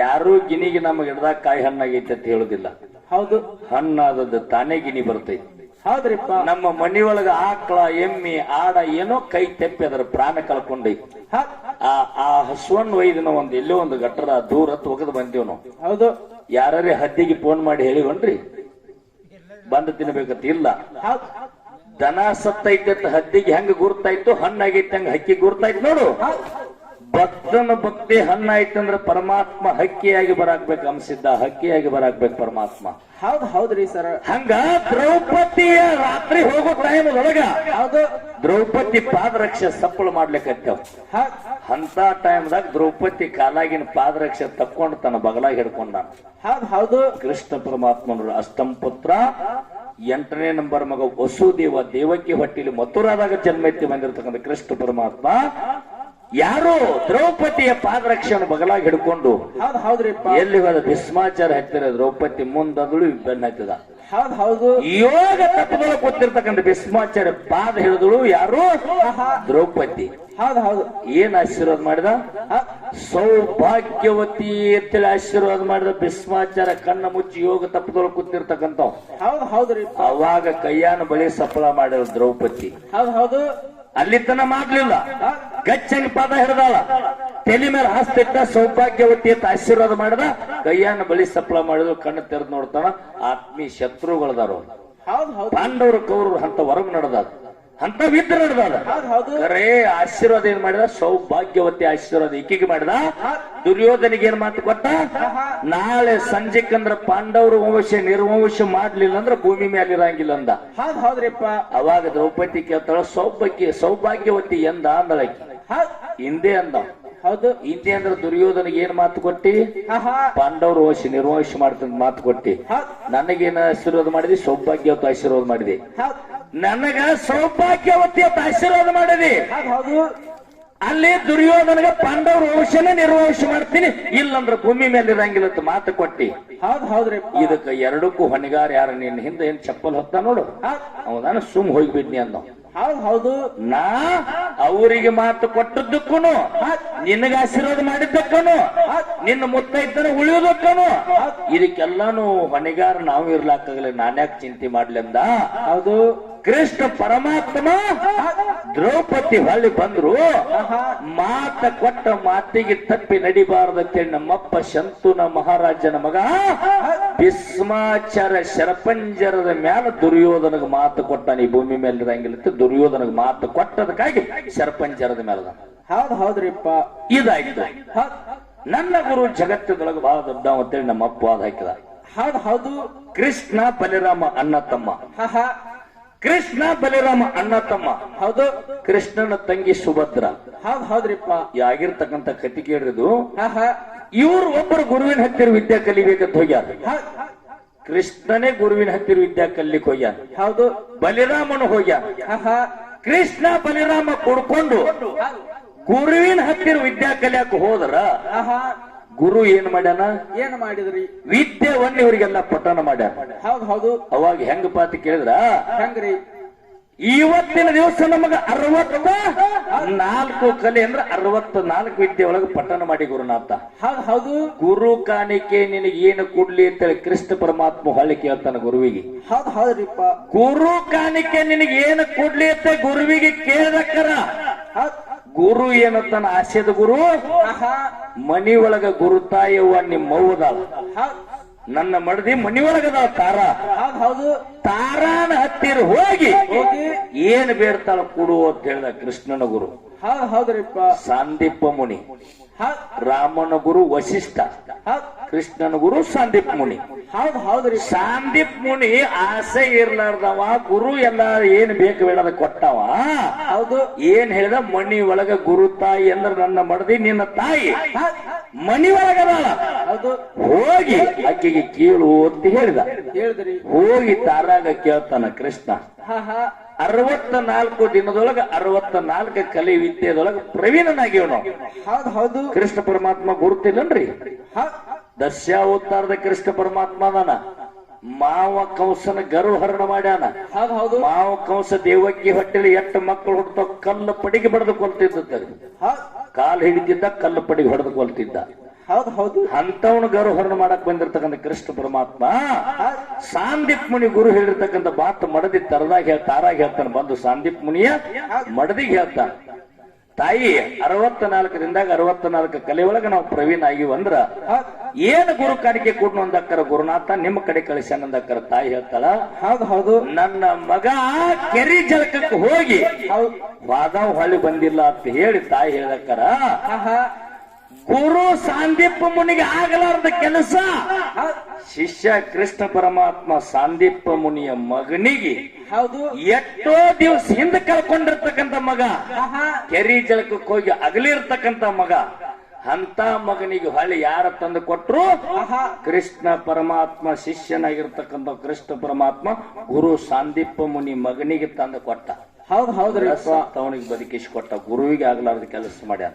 ಯಾರು ಗಿನಿಗೆ ನಮ್ಮ ಗಿಡದಾಗ ಕಾಯಿ ಹಣ್ಣಾಗೈತಿ ಅಂತ ಹೇಳುದಿಲ್ಲ. ಹೌದು. ಹಣ್ಣಾದದ್ದು ತಾನೇ ಗಿನಿ ಬರ್ತೈತಿ. ಹೌದ್ರಿಪ್ಪ. ನಮ್ಮ ಮನಿಯೊಳಗ ಆಕಳ, ಎಮ್ಮಿ, ಆಡ ಏನೋ ಕೈ ತೆಪ್ಪಿ ಅದರ ಪ್ರಾಣ ಕಳ್ಕೊಂಡೈತಿ. ಆ ಹಸುವನ್ನು ಒಯ್ದಿನ ಒಂದ್ ಎಲ್ಲೋ ಒಂದು ಗಟ್ಟರ ದೂರ ಒಗದ್ ಬಂದೇವ್ ನಾವು. ಹೌದು. ಯಾರೇ ಹದ್ದಿಗೆ ಫೋನ್ ಮಾಡಿ ಹೇಳಿವನ್ರಿ ಬಂದು ತಿನ್ಬೇಕಂತ ಇಲ್ಲ. ದನ ಸತ್ತೈತೆ ಅಂತ ಹದ್ದಿಗೆ ಹೆಂಗ ಗುರ್ತಾಯ್ತು, ಹಣ್ಣಾಗೈತೆ ಹಂಗ ಹಕ್ಕಿ ಗುರ್ತಾಯ್ತು ನೋಡು. ಭಕ್ತನ ಭಕ್ತಿ ಹಣ್ಣಾಯ್ತಂದ್ರ ಪರಮಾತ್ಮ ಹಕ್ಕಿಯಾಗಿ ಬರಾಕ್ಬೇಕು ಅಂಸಿದ್ದ, ಹಕ್ಕಿಯಾಗಿ ಬರಾಕ್ಬೇಕು ಪರಮಾತ್ಮ. ಹೌದ್ರಿ ಸರ್. ಹಂಗ ದ್ರೌಪದಿಯ ರಾತ್ರಿ ಹೋಗೋ ಟೈಮ್ ಒಳಗ ಹೌದು ದ್ರೌಪದಿ ಪಾದರಕ್ಷೆ ಸಪ್ಪಳು ಮಾಡ್ಲಿಕ್ಕತ್ತೇವ್. ಅಂತ ಟೈಮ್ದಾಗ ದ್ರೌಪದಿ ಕಾಲಾಗಿನ ಪಾದರಕ್ಷೆ ತಕ್ಕೊಂಡು ತನ್ನ ಬಗಲಾಗಿ ಹಿಡ್ಕೊಂಡ. ಹೌದು. ಕೃಷ್ಣ ಪರಮಾತ್ಮನರು ಅಷ್ಟಂ ಪುತ್ರ 8ನೇ ನಂಬರ್ ಮಗ ವಸುದೇವ ದೇವಕಿ ಹೊಟ್ಟಿಲಿ ಮಥುರಾದಾಗ ಜನ್ಮ ಎತ್ತಿ ಬಂದಿರತಕ್ಕಂಥ ಕೃಷ್ಣ ಪರಮಾತ್ಮ ಯಾರು ದ್ರೌಪದಿಯ ಪಾದರಕ್ಷೆಯನ್ನು ಬಗಲಾಗಿ ಹಿಡ್ಕೊಂಡು ಎಲ್ಲಿ ಹೋದ ಭೀಷ್ಮಾಚಾರ ಹತ್ತಿರ ದ್ರೌಪದಿ ಮುಂದದಳು ಬೆನ್ನ ಹತ್ತಿದ. ಹೌದು. ಯೋಗ ತತ್ವದೊಳಗೆ ಕೂತಿರ್ತಕ್ಕಂಥ ಭೀಷ್ಮಾಚಾರ್ಯ ಪಾದ ಹಿಡಿದಳು ಯಾರು? ದ್ರೌಪದಿ. ಹೌದು. ಏನ್ ಆಶೀರ್ವಾದ ಮಾಡಿದ? ಸೌಭಾಗ್ಯವತಿ ಅಂತೇಳಿ ಆಶೀರ್ವಾದ ಮಾಡಿದ. ಭೀಷ್ಮಾಚಾರ್ಯ ಕಣ್ಣ ಮುಚ್ಚಿ ಯೋಗ ತತ್ವದೊಳಗೆ ಕೂತಿರ್ತಕ್ಕಂಥ ಹೌದ್ರಿ. ಅವಾಗ ಕೈಯಾನ ಬಳಿ ಸಫಲ ಮಾಡಿದ ದ್ರೌಪದಿ. ಹೌದು. ಅಲ್ಲಿ ತನ ಮಾಡ್ಲಿಲ್ಲ, ಗಚ್ಚಂಗ್ ಪಾದ ಹಿಡ್ದಾಳ, ತಲೆ ಮೇಲೆ ಹಸ್ತಿಟ್ಟ ಸೌಭಾಗ್ಯವತಿ ಅಂತ ಆಶೀರ್ವಾದ ಮಾಡಿದ. ಕೈಯಾನ ಬಳಿ ಸಫಲ ಮಾಡಿದ್ರು. ಕಣ್ಣು ತೆರೆದು ನೋಡ್ತಾನ, ಆತ್ಮೀಯ ಶತ್ರುಗಳದಾರ ಪಾಂಡವರು ಕೌರವರು ಅಂತ ಹೊರಗ್ ನಡೆದ, ಅಂತ ವಿದ್ಯ ನಡೆದ. ಖರೇ ಆಶೀರ್ವಾದ ಏನ್ ಮಾಡಿದ? ಸೌಭಾಗ್ಯವತಿ ಆಶೀರ್ವಾದ ಈಕೆಗೆ ಮಾಡಿದ. ದುರ್ಯೋಧನಿಗೆ ಏನ್ ಮಾತು ಕೊಟ್ಟ? ನಾಳೆ ಸಂಜೆಕಂದ್ರ ಪಾಂಡವರು ವಂಶ ನಿರ್ವಂಶ ಮಾಡ್ಲಿಲ್ಲ ಅಂದ್ರೆ ಭೂಮಿ ಮೇಲೆ ಇರಂಗಿಲ್ಲ ಅಂದ. ಹೌದ್ರಿಪ್ಪ. ಅವಾಗ ದ್ರೌಪದಿ ಕೇಳ್ತಾಳ, ಸೌಭಾಗ್ಯವತಿ ಎಂದ ಅಂದಳಕಿ. ಹಿಂದೆ ಅಂದ. ಹೌದು. ಹಿಂದೆ ಅಂದ್ರೆ ದುರ್ಯೋಧನಿಗೆ ಏನ್ ಮಾತು ಕೊಟ್ಟಿ? ಪಾಂಡವರು ವಂಶ ನಿರ್ವಂಶ ಮಾಡ್ತಂತ ಮಾತು ಕೊಟ್ಟಿ. ನನಗೇನ ಆಶೀರ್ವಾದ ಮಾಡಿದಿ? ಸೌಭಾಗ್ಯವತಿ ಆಶೀರ್ವಾದ ಮಾಡಿದೆ. ನನಗ ಸೌಭಾಗ್ಯವತಿ ಅಂತ ಆಶೀರ್ವಾದ ಮಾಡಿದಿ. ಅಲ್ಲಿ ದುರ್ಯೋಧನಗ ಪಾಂಡವ್ರ ವಂಶನ ನಿರ್ವಂಶ ಮಾಡ್ತೀನಿ, ಇಲ್ಲಂದ್ರ ಭೂಮಿ ಮೇಲೆ ಇರಂಗಿಲ್ಲ ಅಂತ ಮಾತು ಕೊಟ್ಟಿ. ಹೌದ್ರಿ. ಇದಕ್ಕ ಎರಡಕ್ಕೂ ಹೊಣೆಗಾರ ಯಾರ? ನಿನ್ನ ಹಿಂದೆ ಏನ್ ಚಪ್ಪಲ್ ಹೊತ್ತ ನೋಡು, ಅವನ ಸುಮ್ ಹೋಗ್ಬಿಡ್ನಿ ಅಂದ. ಹೌದು. ನಾ ಅವರಿಗೆ ಮಾತು ಕೊಟ್ಟದ್ದಕ್ಕೂ, ನಿನಗ ಆಶೀರ್ವಾದ ಮಾಡಿದ್ದಕ್ಕನು, ನಿನ್ನ ಮುತ್ತೈತನ ಉಳಿಯೋದಕ್ಕನು, ಇದಕ್ಕೆಲ್ಲಾನು ಹೊಣೆಗಾರ ನಾವು ಇರ್ಲಾಕಾಗಲ್ಲ. ನಾನ್ಯಾಕೆ ಚಿಂತೆ ಮಾಡ್ಲಿ ಅಂದ. ಹೌದು. ಕೃಷ್ಣ ಪರಮಾತ್ಮ ದ್ರೌಪದಿ ಹೊಳ್ಳಿ ಬಂದ್ರು. ಮಾತ ಕೊಟ್ಟ ಮಾತಿಗೆ ತಪ್ಪಿ ನಡಿಬಾರದಂತೇಳಿ ನಮ್ಮಪ್ಪ ಶಂತುನ ಮಹಾರಾಜನ ಮಗ ಭೀಷ್ಮಾಚಾರ ಶರಪಂಜರದ ಮ್ಯಾಲ ದುರ್ಯೋಧನಗ ಮಾತು ಕೊಟ್ಟಾನ. ಈ ಭೂಮಿ ಮೇಲೆ ಇರಂಗಿಲ್ಲ, ದುರ್ಯೋಧನಗ ಮಾತು ಕೊಟ್ಟದಕ್ಕಾಗಿ ಶರಪಂಜರದ ಮೇಲೆ. ಹೌದ್ರಿಪ್ಪ. ಇದಾಯ್ತು. ನನ್ನ ಗುರು ಜಗತ್ತದೊಳಗೆ ಬಹಳ ದೊಡ್ಡ ಅಂತೇಳಿ ನಮ್ಮಪ್ಪ ವಾದ ಹಾಕಿದ. ಹೌದು. ಕೃಷ್ಣ ಬಲಿರಾಮ ಅಣ್ಣ ತಮ್ಮ. ಕೃಷ್ಣ ಬಲಿರಾಮ ಅಣ್ಣ ತಮ್ಮ. ಹೌದು. ಕೃಷ್ಣನ ತಂಗಿ ಸುಭದ್ರ. ಹೌದ್ರಿಪ್ಪ. ಯಾಗಿರ್ತಕ್ಕಂಥ ಕತಿ ಕೇಳಿದ್ರು. ಇವ್ರು ಒಬ್ಬರು ಗುರುವಿನ ಹತ್ತಿರ ವಿದ್ಯಾ ಕಲಿಬೇಕಂತ ಹೋಗ್ಯಾರ. ಕೃಷ್ಣನೇ ಗುರುವಿನ ಹತ್ತಿರ ವಿದ್ಯಾ ಕಲಿಲಿಕ್ಕೆ ಹೋಗ್ಯಾನ. ಹೌದು. ಬಲಿರಾಮನು ಹೋಗ್ಯಾನ. ಕೃಷ್ಣ ಬಲಿರಾಮ ಕುಡ್ಕೊಂಡು ಗುರುವಿನ ಹತ್ತಿರ ವಿದ್ಯಾ ಕಲಿಯಕ್ಕೆ ಹೋದ್ರ ಗುರು ಏನ್ ಮಾಡ್ಯಾನ? ಏನ್ ಮಾಡಿದ್ರಿ? ವಿದ್ಯೆವನ್ನ ಇವರಿಗೆಲ್ಲ ಪಠಣ ಮಾಡ್ಯಾನ. ಹೌದು. ಅವಾಗ ಹೆಂಗ ಪಾತಿ ಕೇಳಿದ್ರ? ಹೆಂಗ್ರಿ? ಇವತ್ತಿನ ದಿವಸ ನಮಗ 64 ಕಲೆ ಅಂದ್ರೆ 64 ವಿದ್ಯೆ ಒಳಗೆ ಪಠಣ ಮಾಡಿ ಗುರುನಾಥ. ಹೌದು. ಗುರು ಕಾಣಿಕೆ ನಿನಗೆ ಏನು ಕೊಡ್ಲಿ ಅಂತೇಳಿ ಕೃಷ್ಣ ಪರಮಾತ್ಮ ಹೊಳ್ಳಿ ಕೇಳ್ತಾನ ಗುರುವಿಗೆ. ಹೌದ್ರಿಪ್ಪ. ಗುರು ಕಾಣಿಕೆ ನಿನಗೆ ಏನು ಕೊಡ್ಲಿ ಅಂತ ಗುರುವಿಗೆ ಕೇಳದಕ್ಕರ ಗುರು ಏನತ್ತಾನ? ಆಸೆದ ಗುರು ಮನಿ ಒಳಗ ಗುರುತಾಯವ್ವ ನಿಮ್ಮವ್ವದಾಳ. ನನ್ನ ಮಡದಿ ಮನಿ ಒಳಗದ ತಾರ. ಹೌದು. ತಾರಾನ ಹತ್ತಿರ ಹೋಗಿ ಏನ್ ಬೇಡ್ತಾಳ ಕೊಡು ಅಂತ ಹೇಳ್ದ ಕೃಷ್ಣನ ಗುರು. ಹೌದ್ರಿಪ್ಪ. ಸಾಂದೀಪ ಮುನಿ. ರಾಮನ ಗುರು ವಶಿಷ್ಠ, ಕೃಷ್ಣನ ಗುರು ಸಾಂದೀಪ್ ಮುನಿ. ಹೌದ್ರಿ. ಸಾಂದೀಪ್ ಮುನಿ ಆಸೆ ಇರ್ಲಾರ್ದವ ಗುರು ಎಲ್ಲ ಏನ್ ಬೇಕು ಬೇಡದ ಕೊಟ್ಟವ. ಹೌದು. ಏನ್ ಹೇಳ್ದ? ಮನಿ ಒಳಗ ಗುರು ತಾಯಿ ಅಂದ್ರೆ ನನ್ನ ಮಡದಿ ನಿನ್ನ ತಾಯಿ ಮನಿ ಒಳಗದಾಳ. ಹೌದು. ಹೋಗಿ ಆಕೆಗೆ ಕೇಳು ಅಂತ ಹೇಳಿದ. ಹೇಳಿದ್ರಿ. ಹೋಗಿ ತಾರಾಗ ಕೇಳ್ತಾನ ಕೃಷ್ಣ. 64 ದಿನದೊಳಗ 64 ಕಲೆ ವಿದ್ಯೆದೊಳಗ ಪ್ರವೀಣನಾಗಿವ್ ನಾವು. ಹೌದು. ಕೃಷ್ಣ ಪರಮಾತ್ಮ ಗುರುತಿಲ್ಲನ್ರಿ? ದಶಾವತಾರದ ಕೃಷ್ಣ ಪರಮಾತ್ಮ ಅದಾನ. ಮಾವ ಕಂಸನ ಗರ್ವಹರಣ ಮಾಡ್ಯಾನ. ಹೌದು ಹೌದು ಮಾವ ಕಂಸ ದೇವಕ್ಕಿ ಹೊಟ್ಟೆಲಿ ಎಷ್ಟು ಮಕ್ಕಳು ಹುಡ್ತಾವ ಕಲ್ಲು ಪಡಿಗೆ ಬಡದು ಕೊಲ್ತಿದ್ದ. ಕಾಲ್ ಹಿಡಿತಿದ್ದ ಕಲ್ಲು ಪಡಿಗೆ ಹೊಡೆದು ಕೊಲ್ತಿದ್ದ. ಹೌದು ಹೌದು ಅಂತವನು ಗರ್ವಹರಣ ಮಾಡಕ್ ಬಂದಿರ್ತಕ್ಕಂಥ ಕೃಷ್ಣ ಪರಮಾತ್ಮ ಸಾಂದೀಪ್ ಮುನಿ ಗುರು ಹೇಳಿರ್ತಕ್ಕಂಥ ಮಾತು ಮಡದಿ ತರದಾಗ ತಾರಾಗ ಹೇಳ್ತಾನೆ. ಬಂದು ಸಾಂದೀಪ್ ಮುನಿಯ ಮಡದಿಗೆ ಹೇಳ್ತಾನ, ತಾಯಿ 64 ದಿಂದಾಗ 64 ಕಲೆ ಒಳಗ ನಾವು ಪ್ರವೀಣ್ ಆಗಿವ ಅಂದ್ರ ಏನ್ ಗುರು ಕಾಣಿಕೆ ಕೊಡ್ನು ಅಂದಕ್ಕರ ಗುರುನಾಥ ನಿಮ್ಮ ಕಡೆ ಕಳಿಸ್ಯಾನ ಅಂದಕ್ಕರ ತಾಯಿ ಹೇಳ್ತಾಳ, ಹೌದು ಹೌದು ನನ್ನ ಮಗ ಕೆರಿ ಜಲಕಕ್ಕೆ ಹೋಗಿ ವಾದಾವ್ ಹೊಳ್ಳಿ ಬಂದಿಲ್ಲ ಅಂತ ಹೇಳಿ ತಾಯಿ ಹೇಳಕ್ಕರ ಗುರು ಸಾಂದೀಪ ಮುನಿಗೆ ಆಗಲಾರದ ಕೆಲಸ ಶಿಷ್ಯ ಕೃಷ್ಣ ಪರಮಾತ್ಮ ಸಾಂದೀಪ ಮುನಿಯ ಮಗನಿಗೆ ಹೌದು ಎಷ್ಟೋ ದಿವಸ ಹಿಂದೆ ಕಳ್ಕೊಂಡಿರ್ತಕ್ಕಂಥ ಮಗ, ಕೆರಿ ಜಲಕಕ್ಕೆ ಹೋಗಿ ಅಗಲಿರ್ತಕ್ಕಂಥ ಮಗ, ಅಂತ ಮಗನಿಗೆ ಹೊಳ್ಳಿ ಯಾರ ತಂದು ಕೊಟ್ರು? ಕೃಷ್ಣ ಪರಮಾತ್ಮ ಶಿಷ್ಯನಾಗಿರ್ತಕ್ಕಂಥ ಕೃಷ್ಣ ಪರಮಾತ್ಮ ಗುರು ಸಾಂದೀಪ ಮುನಿ ಮಗನಿಗೆ ತಂದು ಕೊಟ್ಟ. ಹೌದು ಹೌದ್ರಿ ಅವನಿಗೆ ಬದುಕಿಸಿ ಕೊಟ್ಟ. ಗುರುವಿಗೆ ಆಗ್ಲಾರ್ದ ಕೆಲಸ ಮಾಡ್ಯಾನ.